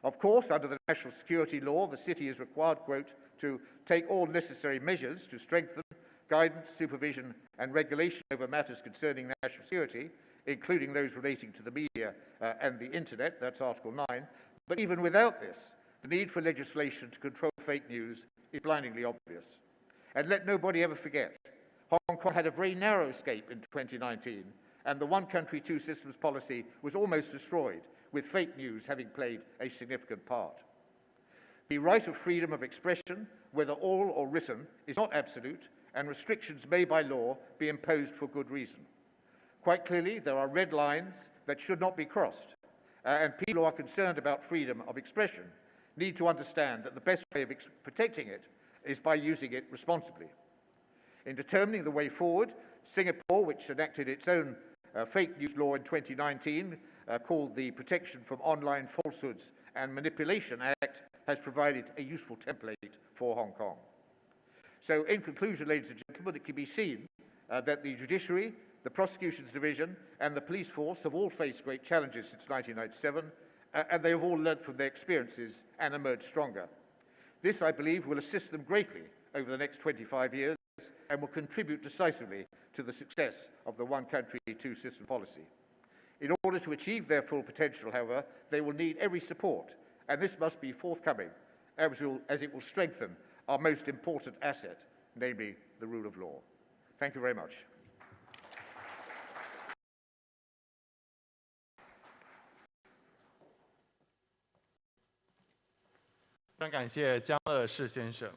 Of course, under the national security law, the city is required, quote, to take all necessary measures to strengthen guidance, supervision, and regulation over matters concerning national security, including those relating to the media and the internet, that's Article 9. But even without this, the need for legislation to control fake news is blindingly obvious. And let nobody ever forget, Hong Kong had a very narrow escape in 2019, and the one country, two systems policy was almost destroyed, with fake news having played a significant part. The right of freedom of expression, whether oral or written, is not absolute, and restrictions may by law be imposed for good reason. Quite clearly, there are red lines that should not be crossed, and people who are concerned about freedom of expression need to understand that the best way of protecting it is by using it responsibly. In determining the way forward, Singapore, which enacted its own fake news law in 2019, called the Protection from Online Falsehoods and Manipulation Act, has provided a useful template for Hong Kong. So, in conclusion, ladies and gentlemen, it can be seen that the Judiciary, the Prosecutions Division, and the police force have all faced great challenges since 1997, and they have all learnt from their experiences and emerged stronger. This, I believe, will assist them greatly over the next 25 years and will contribute decisively to the success of the one country, two system policy. In order to achieve their full potential, however, they will need every support, and this must be forthcoming, as it will strengthen our most important asset, namely the rule of law. Thank you very much. 非常感谢江乐士先生。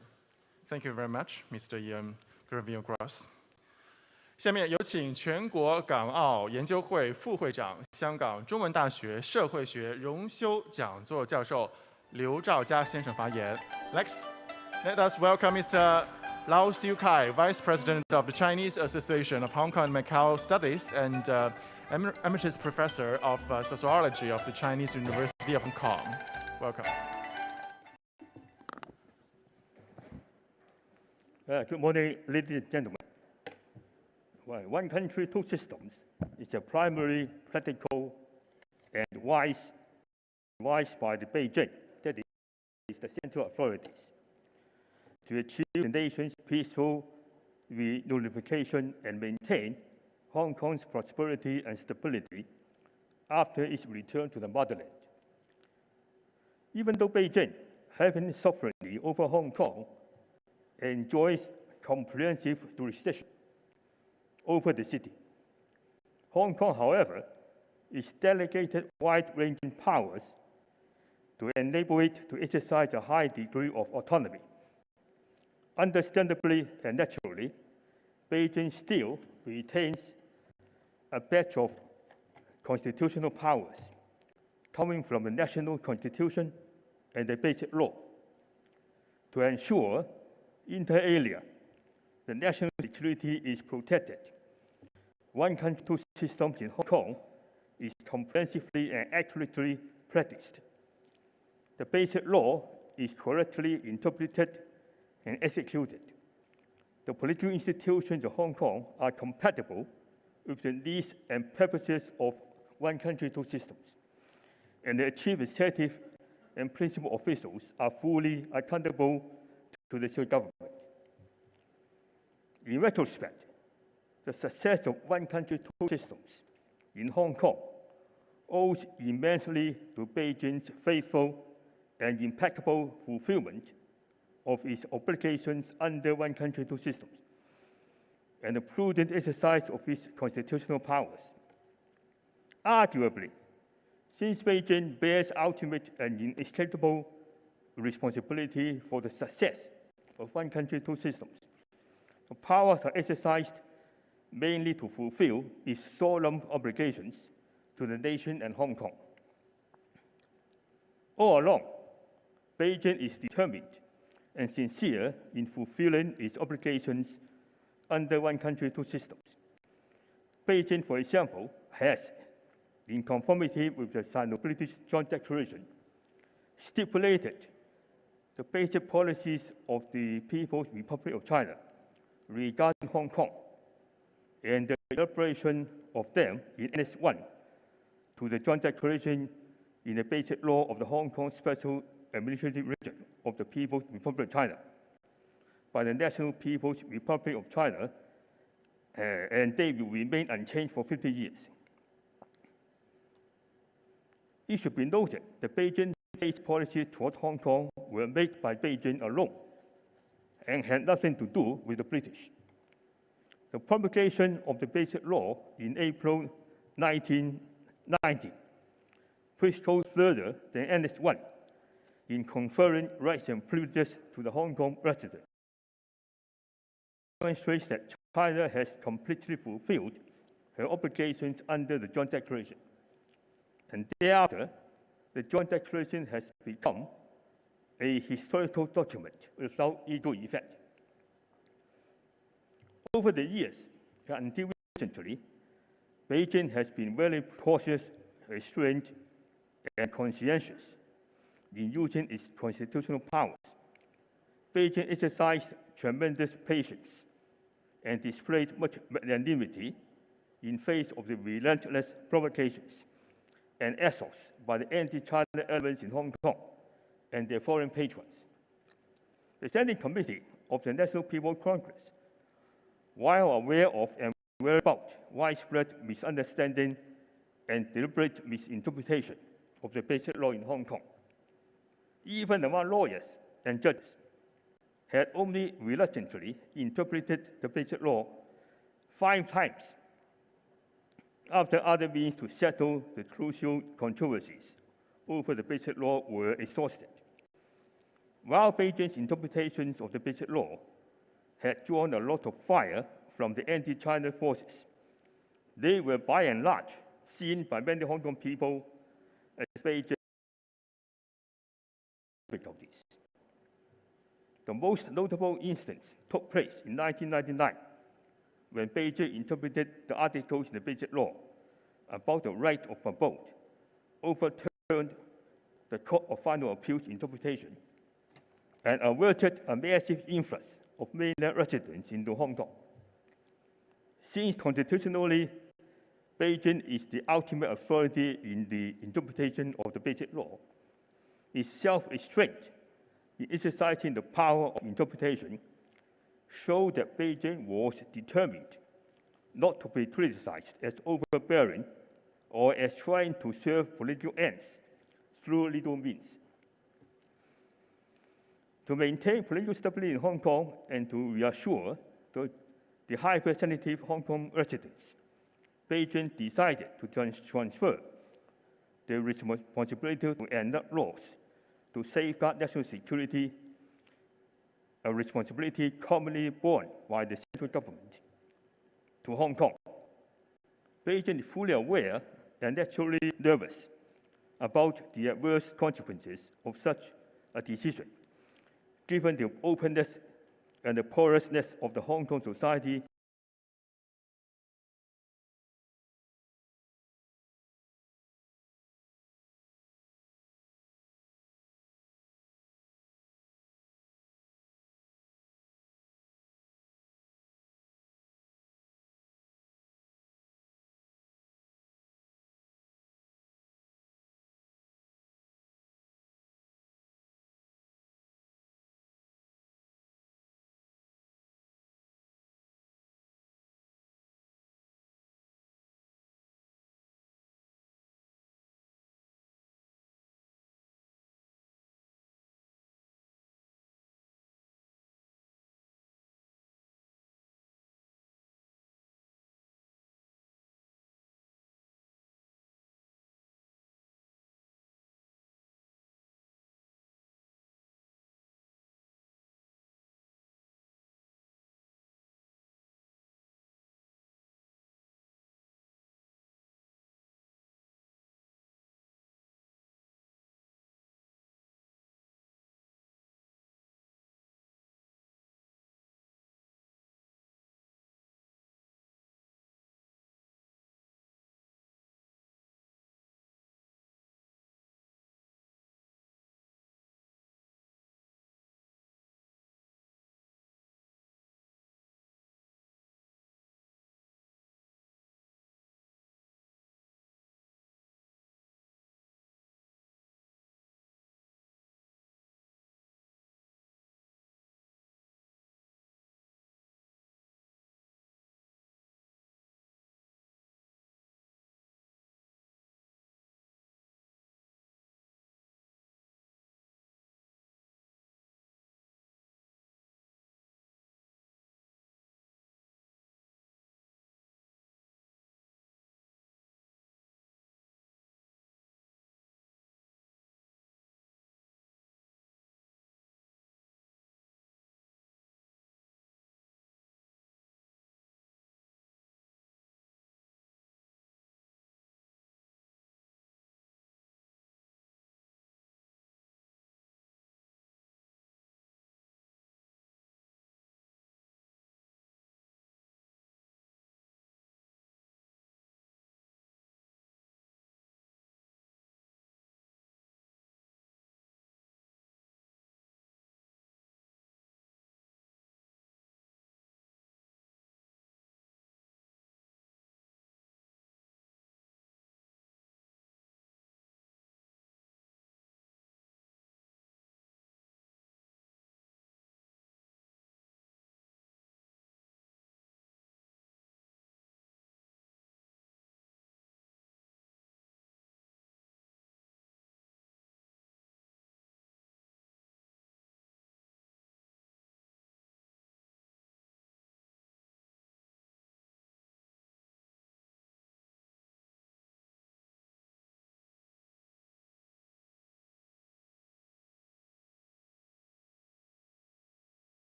Thank you very much, Mr. Ian Gravio-Gross. 下面有请全国港澳研究会副会长、香港中文大学社会学荣休讲座教授刘兆佳先生发言。Next, let us welcome Mr. Lau Siu Kai, Vice President of the Chinese Association of Hong Kong and Macau Studies and Emeritus Professor of Sociology of the Chinese University of Hong Kong. Welcome. Good morning, ladies and gentlemen. Well, one country, two systems is a primary practical and wise by the Beijing, that is the central authorities, to achieve the nation's peaceful reunification and maintain Hong Kong's prosperity and stability after its return to the motherland. Even though Beijing, having sovereignty over Hong Kong, enjoys comprehensive jurisdiction over the city, Hong Kong, however, is delegated wide-ranging powers to enable it to exercise a high degree of autonomy. Understandably and naturally, Beijing still retains a batch of constitutional powers coming from the national constitution and the basic law to ensure, inter alia, the national security is protected. One country, two systems in Hong Kong is comprehensively and accurately practiced. The basic law is correctly interpreted and executed. The political institutions of Hong Kong are compatible with the needs and purposes of one country, two systems. and the chief executive and principal officials are fully accountable to the state government. In retrospect, the success of one country, two systems in Hong Kong owes immensely to Beijing's faithful and impeccable fulfillment of its obligations under one country, two systems, and the prudent exercise of its constitutional powers. Arguably, since Beijing bears ultimate and inescapable responsibility for the success of one country, two systems, the powers are exercised mainly to fulfill its solemn obligations to the nation and Hong Kong. All along, Beijing is determined and sincere in fulfilling its obligations under one country, two systems. Beijing, for example, has, in conformity with the Sino-British Joint Declaration, stipulated the basic policies of the People's Republic of China regarding Hong Kong and the elaboration of them in Annex 1 to the Joint Declaration in the Basic Law of the Hong Kong Special Administrative Region of the People's Republic of China by the National People's Republic of China, and they will remain unchanged for 50 years. It should be noted that Beijing's state policies toward Hong Kong were made by Beijing alone and had nothing to do with the British. The promulgation of the Basic Law in April 1990 pushed further than Annex 1 in conferring rights and privileges to the Hong Kong residents. It demonstrates that China has completely fulfilled her obligations under the Joint Declaration. And thereafter, the Joint Declaration has become a historical document without legal effect. Over the years, until recently, Beijing has been very cautious, restrained, and conscientious in using its constitutional powers. Beijing exercised tremendous patience and displayed much magnanimity in face of the relentless provocations and assaults by the anti-China elements in Hong Kong and their foreign patrons. The Standing Committee of the National People's Congress, while aware of and aware about widespread misunderstanding and deliberate misinterpretation of the Basic Law in Hong Kong, even among lawyers and judges, had only reluctantly interpreted the Basic Law 5 times after other means to settle the crucial controversies over the Basic Law were exhausted. While Beijing's interpretations of the Basic Law had drawn a lot of fire from the anti-China forces, they were by and large seen by many Hong Kong people as Beijing's difficulties. The most notable instance took place in 1999, when Beijing interpreted the articles in the Basic Law about the right of abode, overturned the Court of Final Appeals interpretation, and averted a massive influx of mainland residents into Hong Kong. Since constitutionally, Beijing is the ultimate authority in the interpretation of the Basic Law, its self-restraint in exercising the power of interpretation showed that Beijing was determined not to be criticized as overbearing or as trying to serve political ends through legal means. To maintain political stability in Hong Kong and to reassure the hypersensitive Hong Kong residents, Beijing decided to transfer the responsibility to enact laws to safeguard national security, a responsibility commonly borne by the central government, to Hong Kong. Beijing is fully aware and naturally nervous about the adverse consequences of such a decision, given the openness and the porousness of the Hong Kong society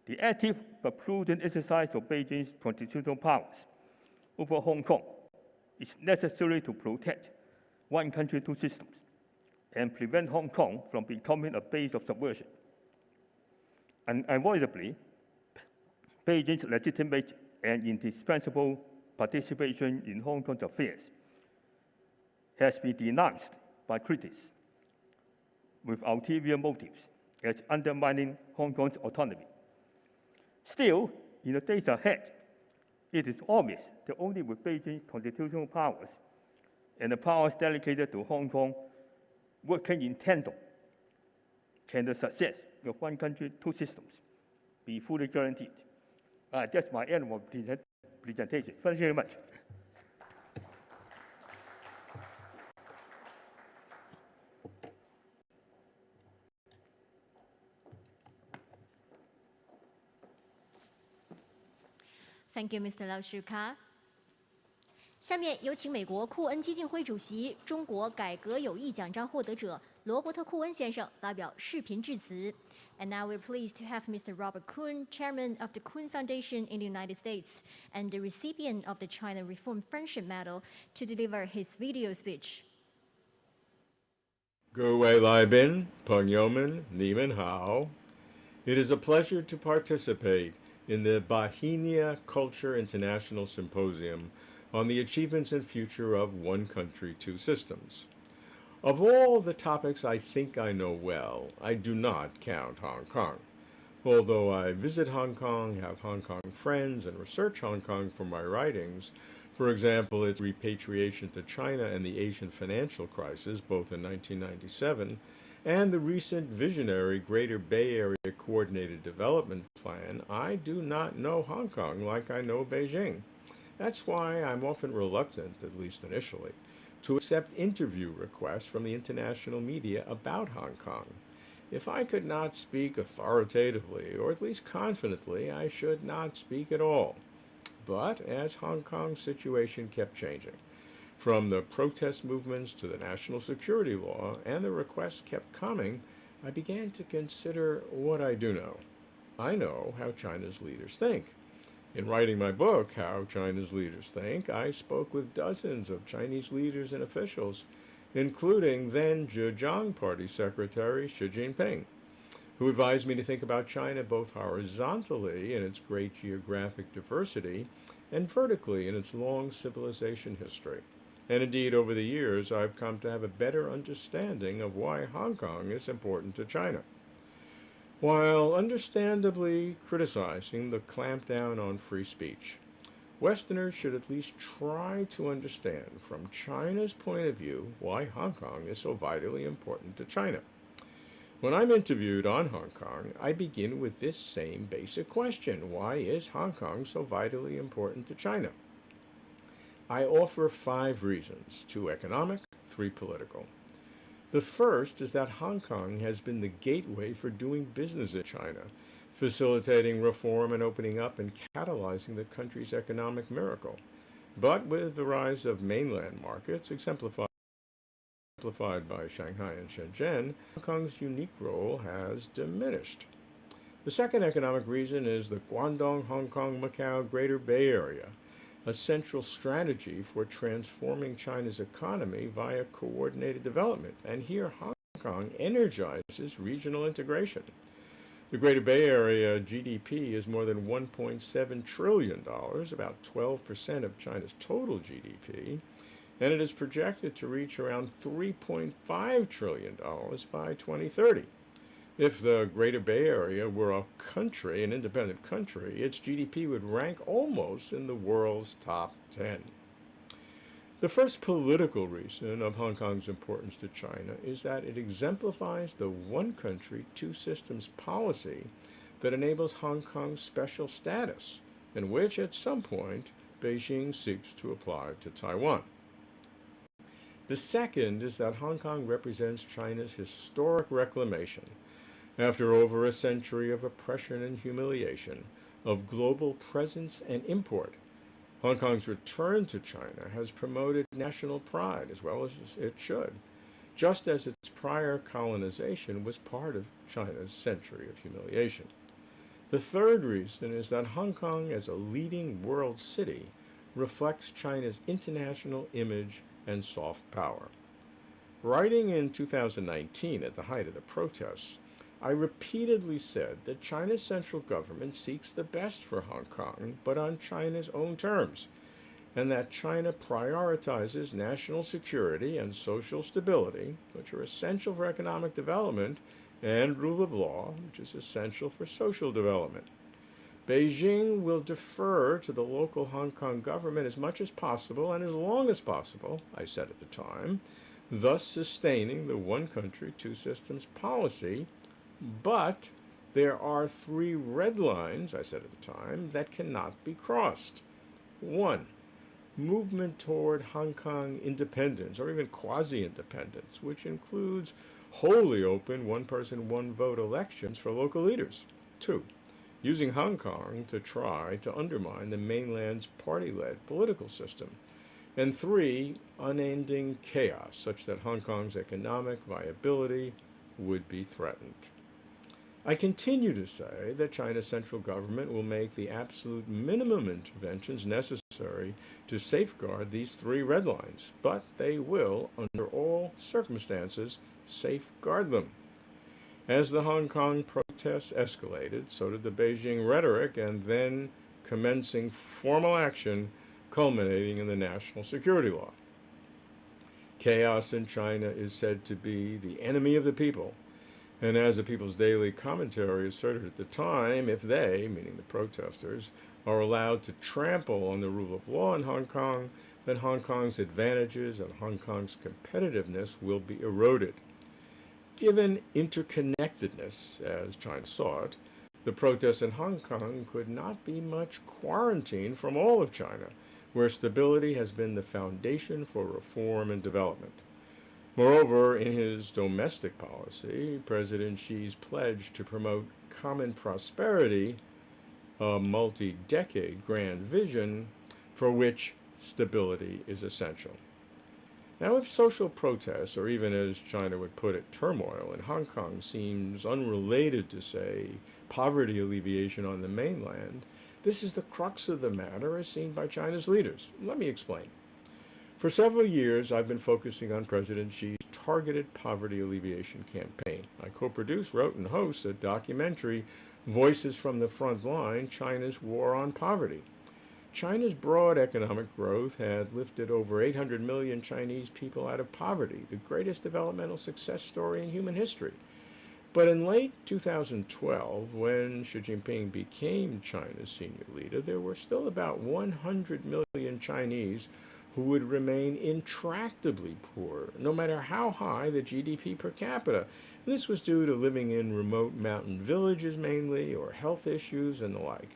The active but prudent exercise of Beijing's constitutional powers over Hong Kong is necessary to protect one country, two systems, and prevent Hong Kong from becoming a base of subversion. Unavoidably, Beijing's legitimate and indispensable participation in Hong Kong's affairs has been denounced by critics with ulterior motives as undermining Hong Kong's autonomy. Still, in the days ahead, it is obvious that only with Beijing's constitutional powers and the powers delegated to Hong Kong working in tandem can the success of one country, two systems be fully guaranteed. That's my end of presentation. Thank you very much. Thank you, Mr. Lau Shika. 下面有请美国库恩基金会主席、中国改革有益奖章获得者罗伯特·库恩先生发表视频致辞。And now we're pleased to have Mr. Robert Kuhn, Chairman of the Kuhn Foundation in the United States and the recipient of the China Reform Friendship Medal, to deliver his video speech. 各位来宾，朋友们，你们好。It is a pleasure to participate in the Bohemia Culture International Symposium on the achievements and future of one country, two systems. Of all the topics I think I know well, I do not count Hong Kong. Although I visit Hong Kong, have Hong Kong friends, and research Hong Kong for my writings, for example, its repatriation to China and the Asian financial crisis, both in 1997, and the recent visionary Greater Bay Area Coordinated Development Plan, I do not know Hong Kong like I know Beijing. That's why I'm often reluctant, at least initially, to accept interview requests from the international media about Hong Kong. If I could not speak authoritatively, or at least confidently, I should not speak at all. But as Hong Kong's situation kept changing, from the protest movements to the national security law, and the requests kept coming, I began to consider what I do know. I know how China's leaders think. In writing my book, How China's Leaders Think, I spoke with dozens of Chinese leaders and officials, including then Zhejiang Party Secretary Xi Jinping, who advised me to think about China both horizontally in its great geographic diversity and vertically in its long civilization history. And indeed, over the years, I've come to have a better understanding of why Hong Kong is important to China. While understandably criticizing the clampdown on free speech, Westerners should at least try to understand from China's point of view why Hong Kong is so vitally important to China. When I'm interviewed on Hong Kong, I begin with this same basic question: why is Hong Kong so vitally important to China? I offer 5 reasons, 2 economic, 3 political. The first is that Hong Kong has been the gateway for doing business in China, facilitating reform and opening up and catalyzing the country's economic miracle. But with the rise of mainland markets, exemplified by Shanghai and Shenzhen, Hong Kong's unique role has diminished. The second economic reason is the Guangdong, Hong Kong, Macau Greater Bay Area, a central strategy for transforming China's economy via coordinated development. And here Hong Kong energizes regional integration. The Greater Bay Area GDP is more than $1.7 trillion, about 12% of China's total GDP, and it is projected to reach around $3.5 trillion by 2030. If the Greater Bay Area were a country, an independent country, its GDP would rank almost in the world's top 10. The first political reason of Hong Kong's importance to China is that it exemplifies the one country, two systems policy that enables Hong Kong's special status, and which at some point Beijing seeks to apply to Taiwan. The second is that Hong Kong represents China's historic reclamation, after over a century of oppression and humiliation, of global presence and import. Hong Kong's return to China has promoted national pride, as well as it should, just as its prior colonization was part of China's century of humiliation. The third reason is that Hong Kong as a leading world city reflects China's international image and soft power. Writing in 2019 at the height of the protests, I repeatedly said that China's central government seeks the best for Hong Kong, but on China's own terms, and that China prioritizes national security and social stability, which are essential for economic development, and rule of law, which is essential for social development. Beijing will defer to the local Hong Kong government as much as possible and as long as possible, I said at the time, thus sustaining the one country, two systems policy. But there are three red lines, I said at the time, that cannot be crossed. One, movement toward Hong Kong independence, or even quasi-independence, which includes wholly open one-person, one-vote elections for local leaders. Two, using Hong Kong to try to undermine the mainland's party-led political system. And three, unending chaos, such that Hong Kong's economic viability would be threatened. I continue to say that China's central government will make the absolute minimum interventions necessary to safeguard these three red lines, but they will, under all circumstances, safeguard them. As the Hong Kong protests escalated, so did the Beijing rhetoric, and then commencing formal action culminating in the national security law. Chaos in China is said to be the enemy of the people. And as the People's Daily Commentary asserted at the time, if they, meaning the protesters, are allowed to trample on the rule of law in Hong Kong, then Hong Kong's advantages and Hong Kong's competitiveness will be eroded. Given interconnectedness, as China saw it, the protests in Hong Kong could not be much quarantined from all of China, where stability has been the foundation for reform and development. Moreover, in his domestic policy, President Xi's pledge to promote common prosperity, a multi-decade grand vision for which stability is essential. Now, if social protests, or even as China would put it, turmoil in Hong Kong seems unrelated to, say, poverty alleviation on the mainland, this is the crux of the matter as seen by China's leaders. Let me explain. For several years, I've been focusing on President Xi's targeted poverty alleviation campaign. I co-produced, wrote, and host a documentary, Voices from the Front Line, China's War on Poverty. China's broad economic growth had lifted over 800 million Chinese people out of poverty, the greatest developmental success story in human history. But in late 2012, when Xi Jinping became China's senior leader, there were still about 100 million Chinese who would remain intractably poor, no matter how high the GDP per capita. And this was due to living in remote mountain villages mainly, or health issues and the like.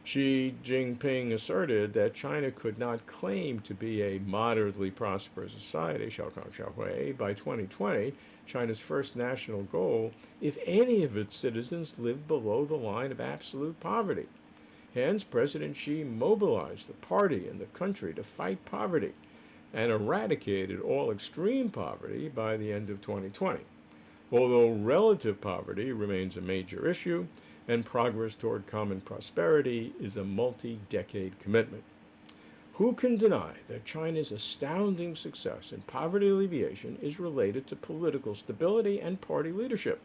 Xi Jinping asserted that China could not claim to be a moderately prosperous society, Xiaokang Xiaohui, by 2020, China's first national goal, if any of its citizens lived below the line of absolute poverty. Hence, President Xi mobilized the party and the country to fight poverty and eradicated all extreme poverty by the end of 2020. Although relative poverty remains a major issue, and progress toward common prosperity is a multi-decade commitment. Who can deny that China's astounding success in poverty alleviation is related to political stability and party leadership?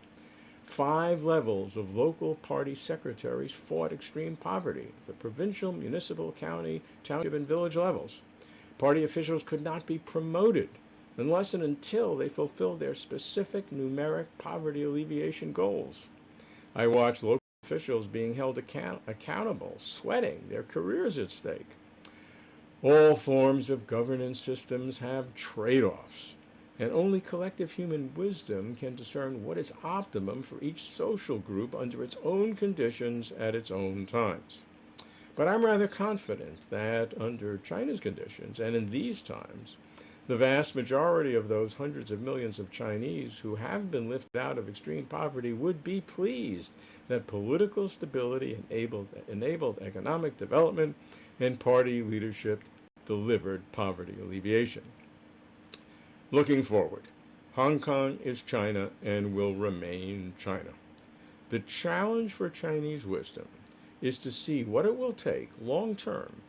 5 levels of local party secretaries fought extreme poverty, the provincial, municipal, county, township, and village levels. Party officials could not be promoted unless and until they fulfilled their specific numeric poverty alleviation goals. I watched local officials being held accountable, sweating, their careers at stake. All forms of governance systems have trade-offs, and only collective human wisdom can discern what is optimum for each social group under its own conditions at its own times. But I'm rather confident that under China's conditions, and in these times, the vast majority of those hundreds of millions of Chinese who have been lifted out of extreme poverty would be pleased that political stability enabled economic development and party leadership delivered poverty alleviation. Looking forward, Hong Kong is China and will remain China. The challenge for Chinese wisdom is to see what it will take long term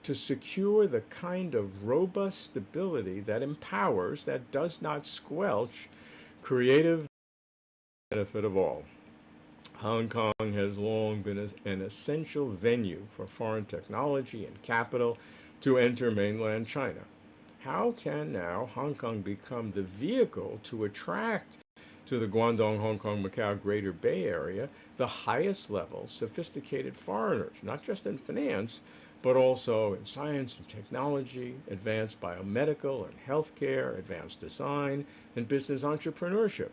to secure the kind of robust stability that empowers, that does not squelch, creative benefit of all. Hong Kong has long been an essential venue for foreign technology and capital to enter mainland China. How can now Hong Kong become the vehicle to attract to the Guangdong, Hong Kong, Macau Greater Bay Area the highest level sophisticated foreigners, not just in finance, but also in science and technology, advanced biomedical and healthcare, advanced design, and business entrepreneurship?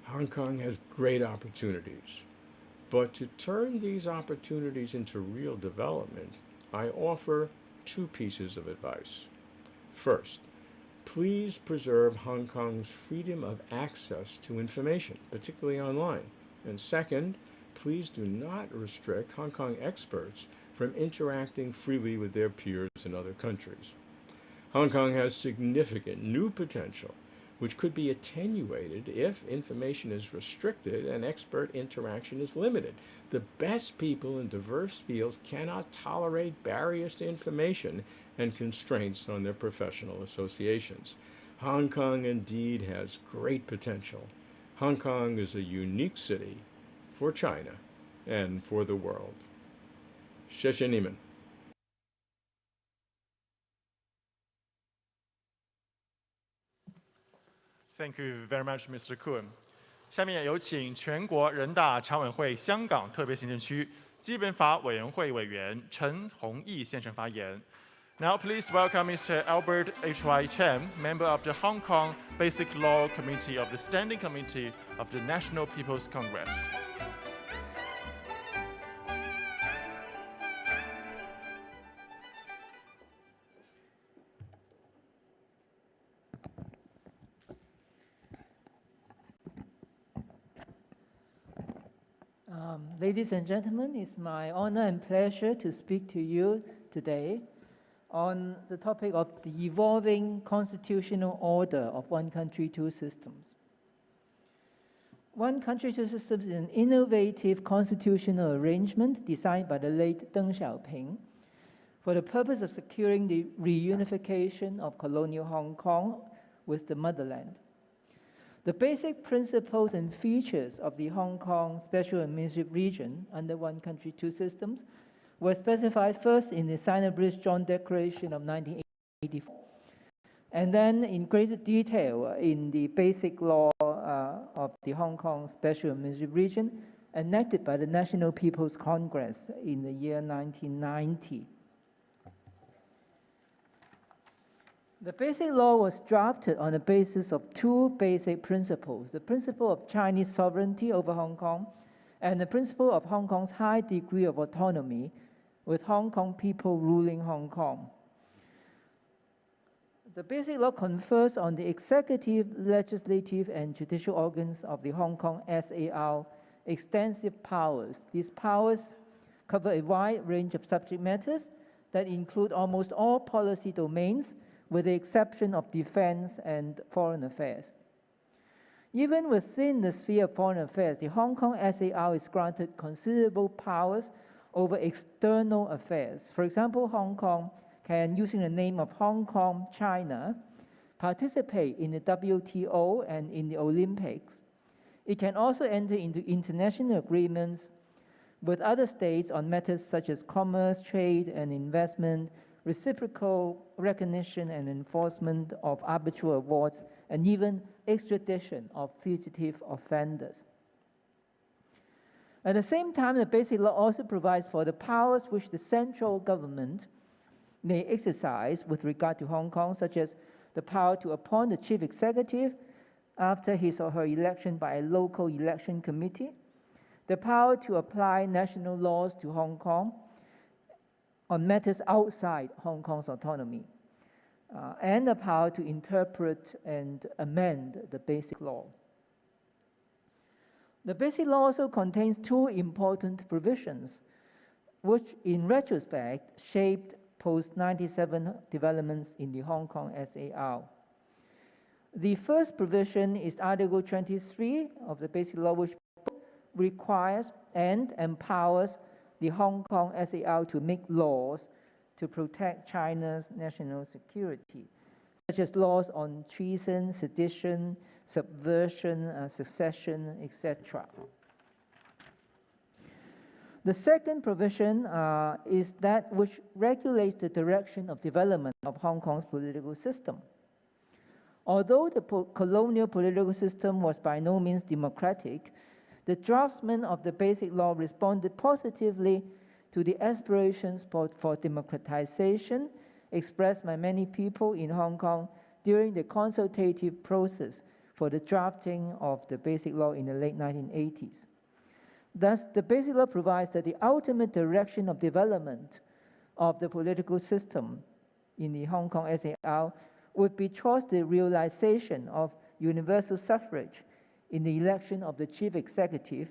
Hong Kong has great opportunities. But to turn these opportunities into real development, I offer two pieces of advice. First, please preserve Hong Kong's freedom of access to information, particularly online. And second, please do not restrict Hong Kong experts from interacting freely with their peers in other countries. Hong Kong has significant new potential, which could be attenuated if information is restricted and expert interaction is limited. The best people in diverse fields cannot tolerate barriers to information and constraints on their professional associations. Hong Kong indeed has great potential. Hong Kong is a unique city for China and for the world. 谢谢你们。Thank you very much, Mr. Kuhn. 下面有请全国人大常委会香港特别行政区基本法委员会委员陈弘毅先生发言。Now please welcome Mr. Albert H.Y. Chen, member of the Hong Kong Basic Law Committee of the Standing Committee of the National People's Congress. Ladies and gentlemen, it's my honor and pleasure to speak to you today on the topic of the evolving constitutional order of one country, two systems. One country, two systems is an innovative constitutional arrangement designed by the late Deng Xiaoping for the purpose of securing the reunification of colonial Hong Kong with the motherland. The basic principles and features of the Hong Kong Special Administrative Region under one country, two systems were specified first in the Sino-British Joint Declaration of 1984, and then in greater detail in the Basic Law of the Hong Kong Special Administrative Region enacted by the National People's Congress in the year 1990. The Basic Law was drafted on the basis of two basic principles: the principle of Chinese sovereignty over Hong Kong and the principle of Hong Kong's high degree of autonomy, with Hong Kong people ruling Hong Kong. The Basic Law confers on the executive, legislative, and judicial organs of the Hong Kong SAR extensive powers. These powers cover a wide range of subject matters that include almost all policy domains, with the exception of defense and foreign affairs. Even within the sphere of foreign affairs, the Hong Kong SAR is granted considerable powers over external affairs. For example, Hong Kong can, using the name of Hong Kong, China, participate in the WTO and in the Olympics. It can also enter into international agreements with other states on matters such as commerce, trade, and investment, reciprocal recognition and enforcement of arbitral awards, and even extradition of fugitive offenders. At the same time, the Basic Law also provides for the powers which the central government may exercise with regard to Hong Kong, such as the power to appoint the chief executive after his or her election by a local election committee, the power to apply national laws to Hong Kong on matters outside Hong Kong's autonomy, and the power to interpret and amend the Basic Law. The Basic Law also contains two important provisions, which in retrospect shaped post-97 developments in the Hong Kong SAR. The first provision is Article 23 of the Basic Law, which requires and empowers the Hong Kong SAR to make laws to protect China's national security, such as laws on treason, sedition, subversion, secession, etc. The second provision is that which regulates the direction of development of Hong Kong's political system. Although the colonial political system was by no means democratic, the draftsmen of the Basic Law responded positively to the aspirations for democratization expressed by many people in Hong Kong during the consultative process for the drafting of the Basic Law in the late 1980s. Thus, the Basic Law provides that the ultimate direction of development of the political system in the Hong Kong SAR would be towards the realization of universal suffrage in the election of the chief executive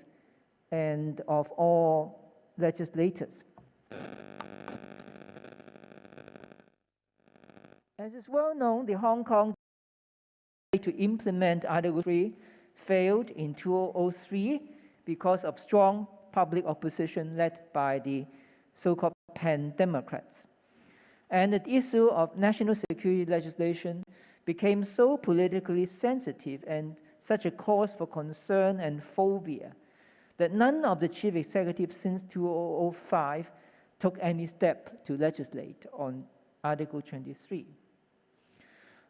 and of all legislators. As is well known, the Hong Kong to implement Article 3 failed in 2003 because of strong public opposition led by the so-called pan-democrats. And the issue of national security legislation became so politically sensitive and such a cause for concern and phobia that none of the chief executives since 2005 took any step to legislate on Article 23.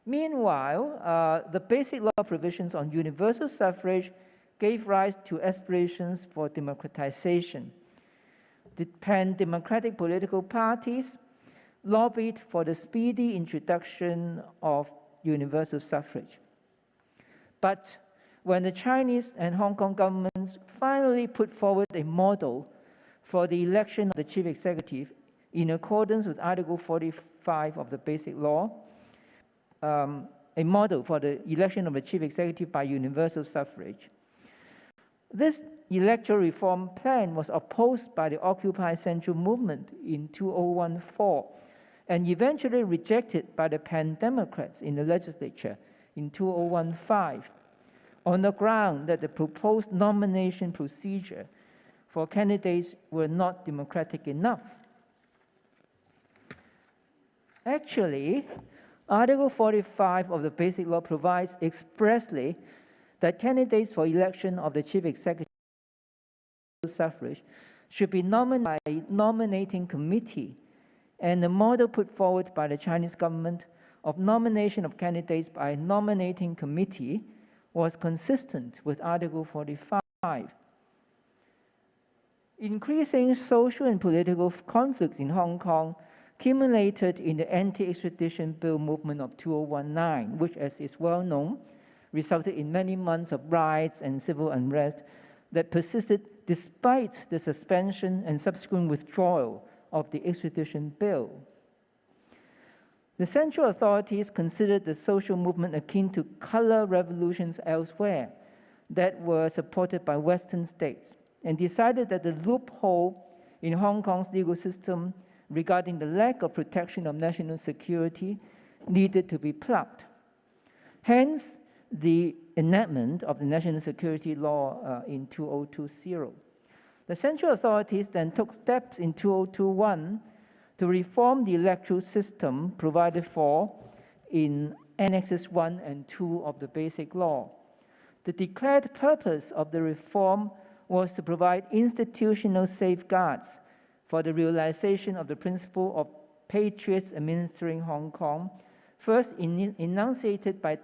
Meanwhile, the Basic Law provisions on universal suffrage gave rise to aspirations for democratization. The pan-democratic political parties lobbied for the speedy introduction of universal suffrage. But when the Chinese and Hong Kong governments finally put forward a model for the election of the chief executive in accordance with Article 45 of the Basic Law, a model for the election of the chief executive by universal suffrage, this electoral reform plan was opposed by the Occupy Central movement in 2014 and eventually rejected by the pan-democrats in the legislature in 2015 on the ground that the proposed nomination procedure for candidates were not democratic enough. Actually, Article 45 of the Basic Law provides expressly that candidates for election of the chief executive suffrage should be nominated by a nominating committee, and the model put forward by the Chinese government of nomination of candidates by a nominating committee was consistent with Article 45. Increasing social and political conflicts in Hong Kong accumulated in the anti-extradition bill movement of 2019, which, as is well known, resulted in many months of riots and civil unrest that persisted despite the suspension and subsequent withdrawal of the extradition bill. The central authorities considered the social movement akin to color revolutions elsewhere that were supported by Western states and decided that the loophole in Hong Kong's legal system regarding the lack of protection of national security needed to be plugged. Hence, the enactment of the National Security Law in 2020. The central authorities then took steps in 2021 to reform the electoral system provided for in Annexes 1 and 2 of the Basic Law. The declared purpose of the reform was to provide institutional safeguards for the realization of the principle of patriots administering Hong Kong, first enunciated by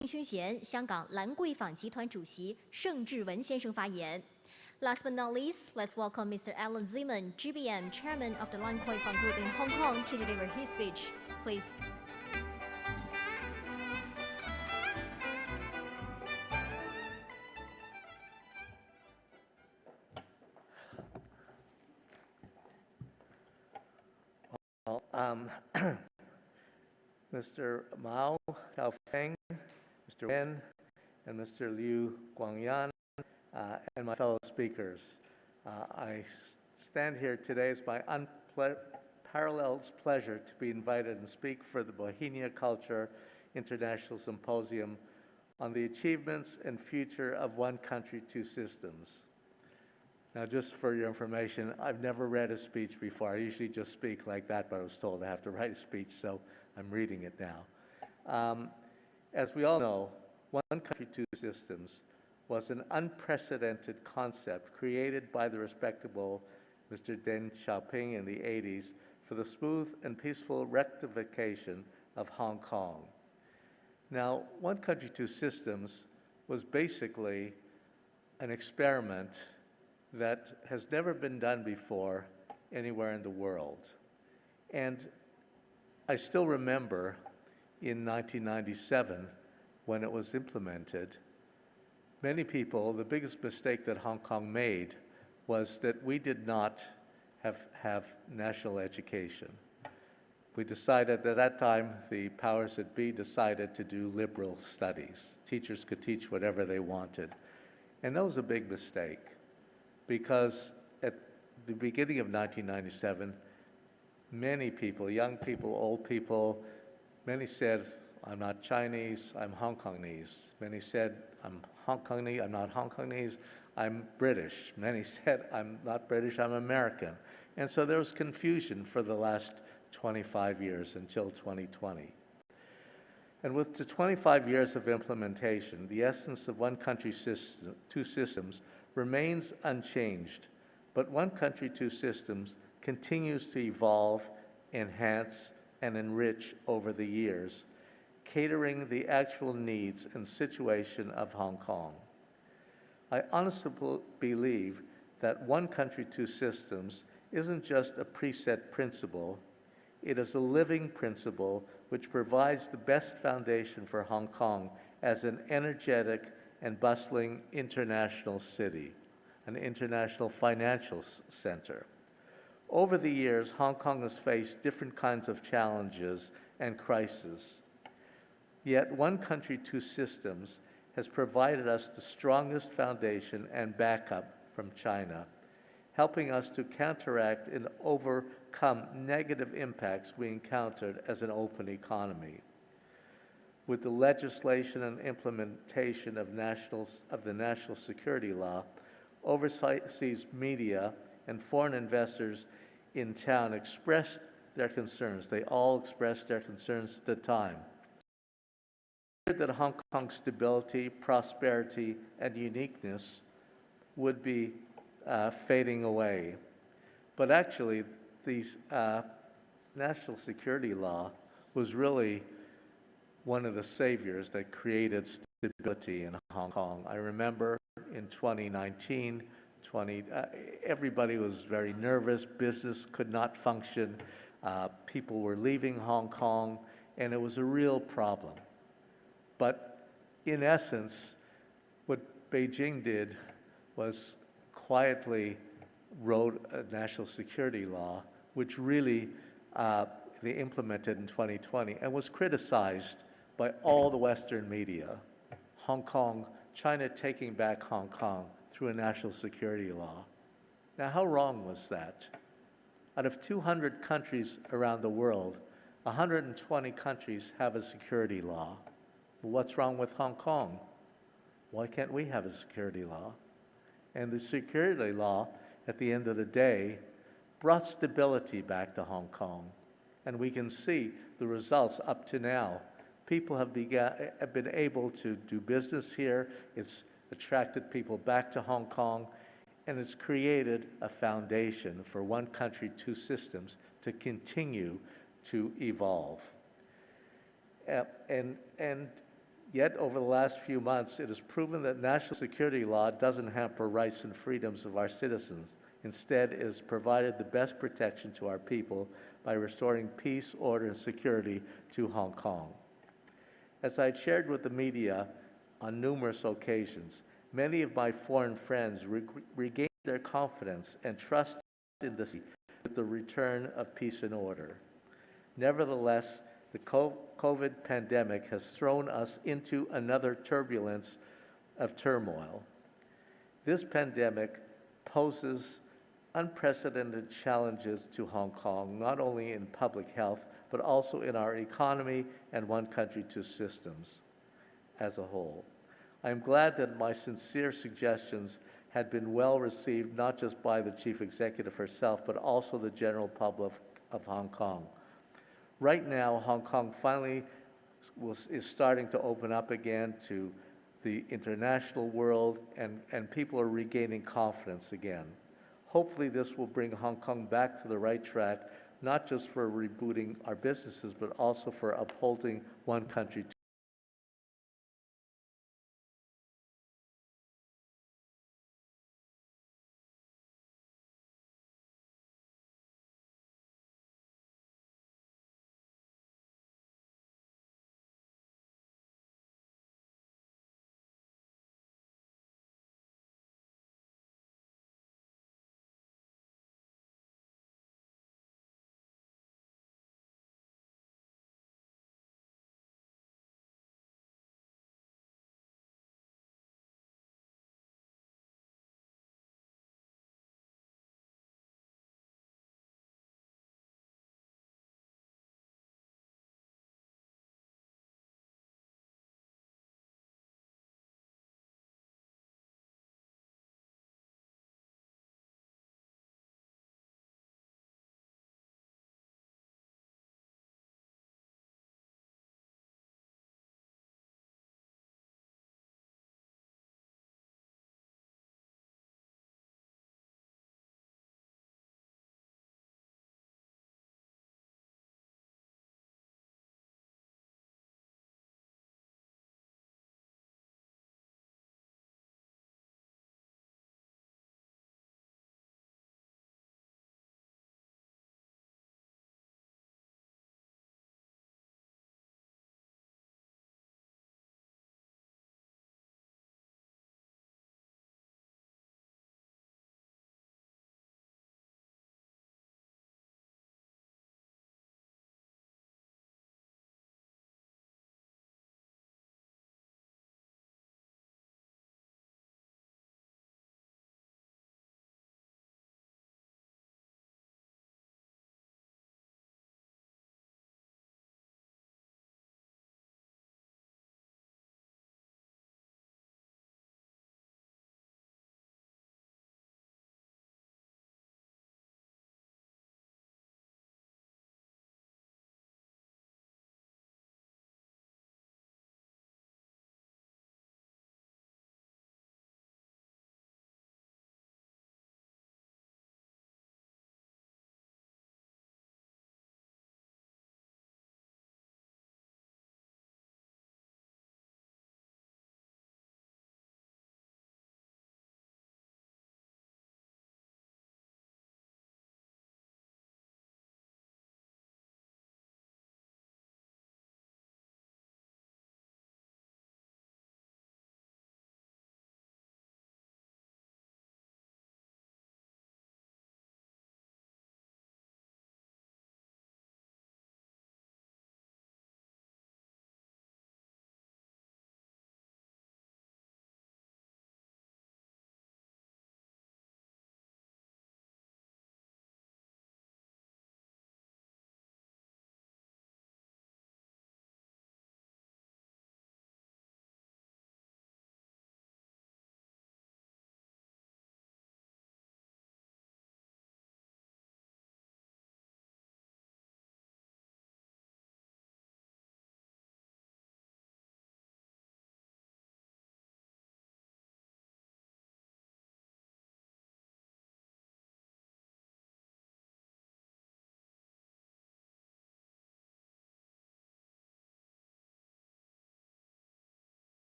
林勋贤、香港兰桂坊集团主席盛智文先生发言。Last but not least, let's welcome Mr. Alan Zeman, GBM, Chairman of the Lan Kwai Fong Group in Hong Kong, to deliver his speech. Please. Well, Mr. Mao Gaofeng, Mr. Wen, and Mr. Liu Guangyan, and my fellow speakers. I stand here today as my unparalleled pleasure to be invited and speak for the Bohemia Culture International Symposium on the achievements and future of one country, two systems. Now, just for your information, I've never read a speech before. I usually just speak like that, but I was told I have to write a speech, so I'm reading it now. As we all know, one country, two systems was an unprecedented concept created by the respectable Mr. Deng Xiaoping in the 80s for the smooth and peaceful rectification of Hong Kong. Now, one country, two systems was basically an experiment that has never been done before anywhere in the world. And I still remember in 1997, when it was implemented, many people, the biggest mistake that Hong Kong made was that we did not have national education. We decided at that time, the powers that be decided to do liberal studies. Teachers could teach whatever they wanted. And that was a big mistake, because at the beginning of 1997, many people, young people, old people, many said, I'm not Chinese, I'm Hong Kongese. Many said, I'm Hong Kongese, I'm not Hong Kongese, I'm British. Many said, I'm not British, I'm American. And so there was confusion for the last 25 years until 2020. And with the 25 years of implementation, the essence of one country, two systems remains unchanged, but one country, two systems continues to evolve, enhance, and enrich over the years, catering the actual needs and situation of Hong Kong. I honestly believe that one country, two systems isn't just a preset principle, it is a living principle which provides the best foundation for Hong Kong as an energetic and bustling international city, an international financial center. Over the years, Hong Kong has faced different kinds of challenges and crises. Yet one country, two systems has provided us the strongest foundation and backup from China, helping us to counteract and overcome negative impacts we encountered as an open economy. With the legislation and implementation of the national security law, overseas media and foreign investors in town expressed their concerns. They all expressed their concerns at the time. That Hong Kong's stability, prosperity, and uniqueness would be fading away. But actually, the national security law was really one of the saviors that created stability in Hong Kong. I remember in 2019, everybody was very nervous, business could not function, people were leaving Hong Kong, and it was a real problem. But in essence, what Beijing did was quietly wrote a national security law, which really they implemented in 2020 and was criticized by all the Western media. Hong Kong, China taking back Hong Kong through a national security law. Now, how wrong was that? Out of 200 countries around the world, 120 countries have a security law. Well, what's wrong with Hong Kong? Why can't we have a security law? And the security law, at the end of the day, brought stability back to Hong Kong. And we can see the results up to now. People have been able to do business here. It's attracted people back to Hong Kong, and it's created a foundation for one country, two systems to continue to evolve. And Yet, over the last few months, it has proven that national security law doesn't hamper rights and freedoms of our citizens. Instead, it has provided the best protection to our people by restoring peace, order, and security to Hong Kong. As I shared with the media on numerous occasions, many of my foreign friends regained their confidence and trust in the city with the return of peace and order. Nevertheless, the COVID pandemic has thrown us into another turbulence of turmoil. This pandemic poses unprecedented challenges to Hong Kong, not only in public health, but also in our economy and one country, two systems as a whole. I am glad that my sincere suggestions had been well received, not just by the Chief Executive herself, but also the general public of Hong Kong. Right now, Hong Kong finally is starting to open up again to the international world, and people are regaining confidence again. Hopefully, this will bring Hong Kong back to the right track, not just for rebooting our businesses, but also for upholding one country,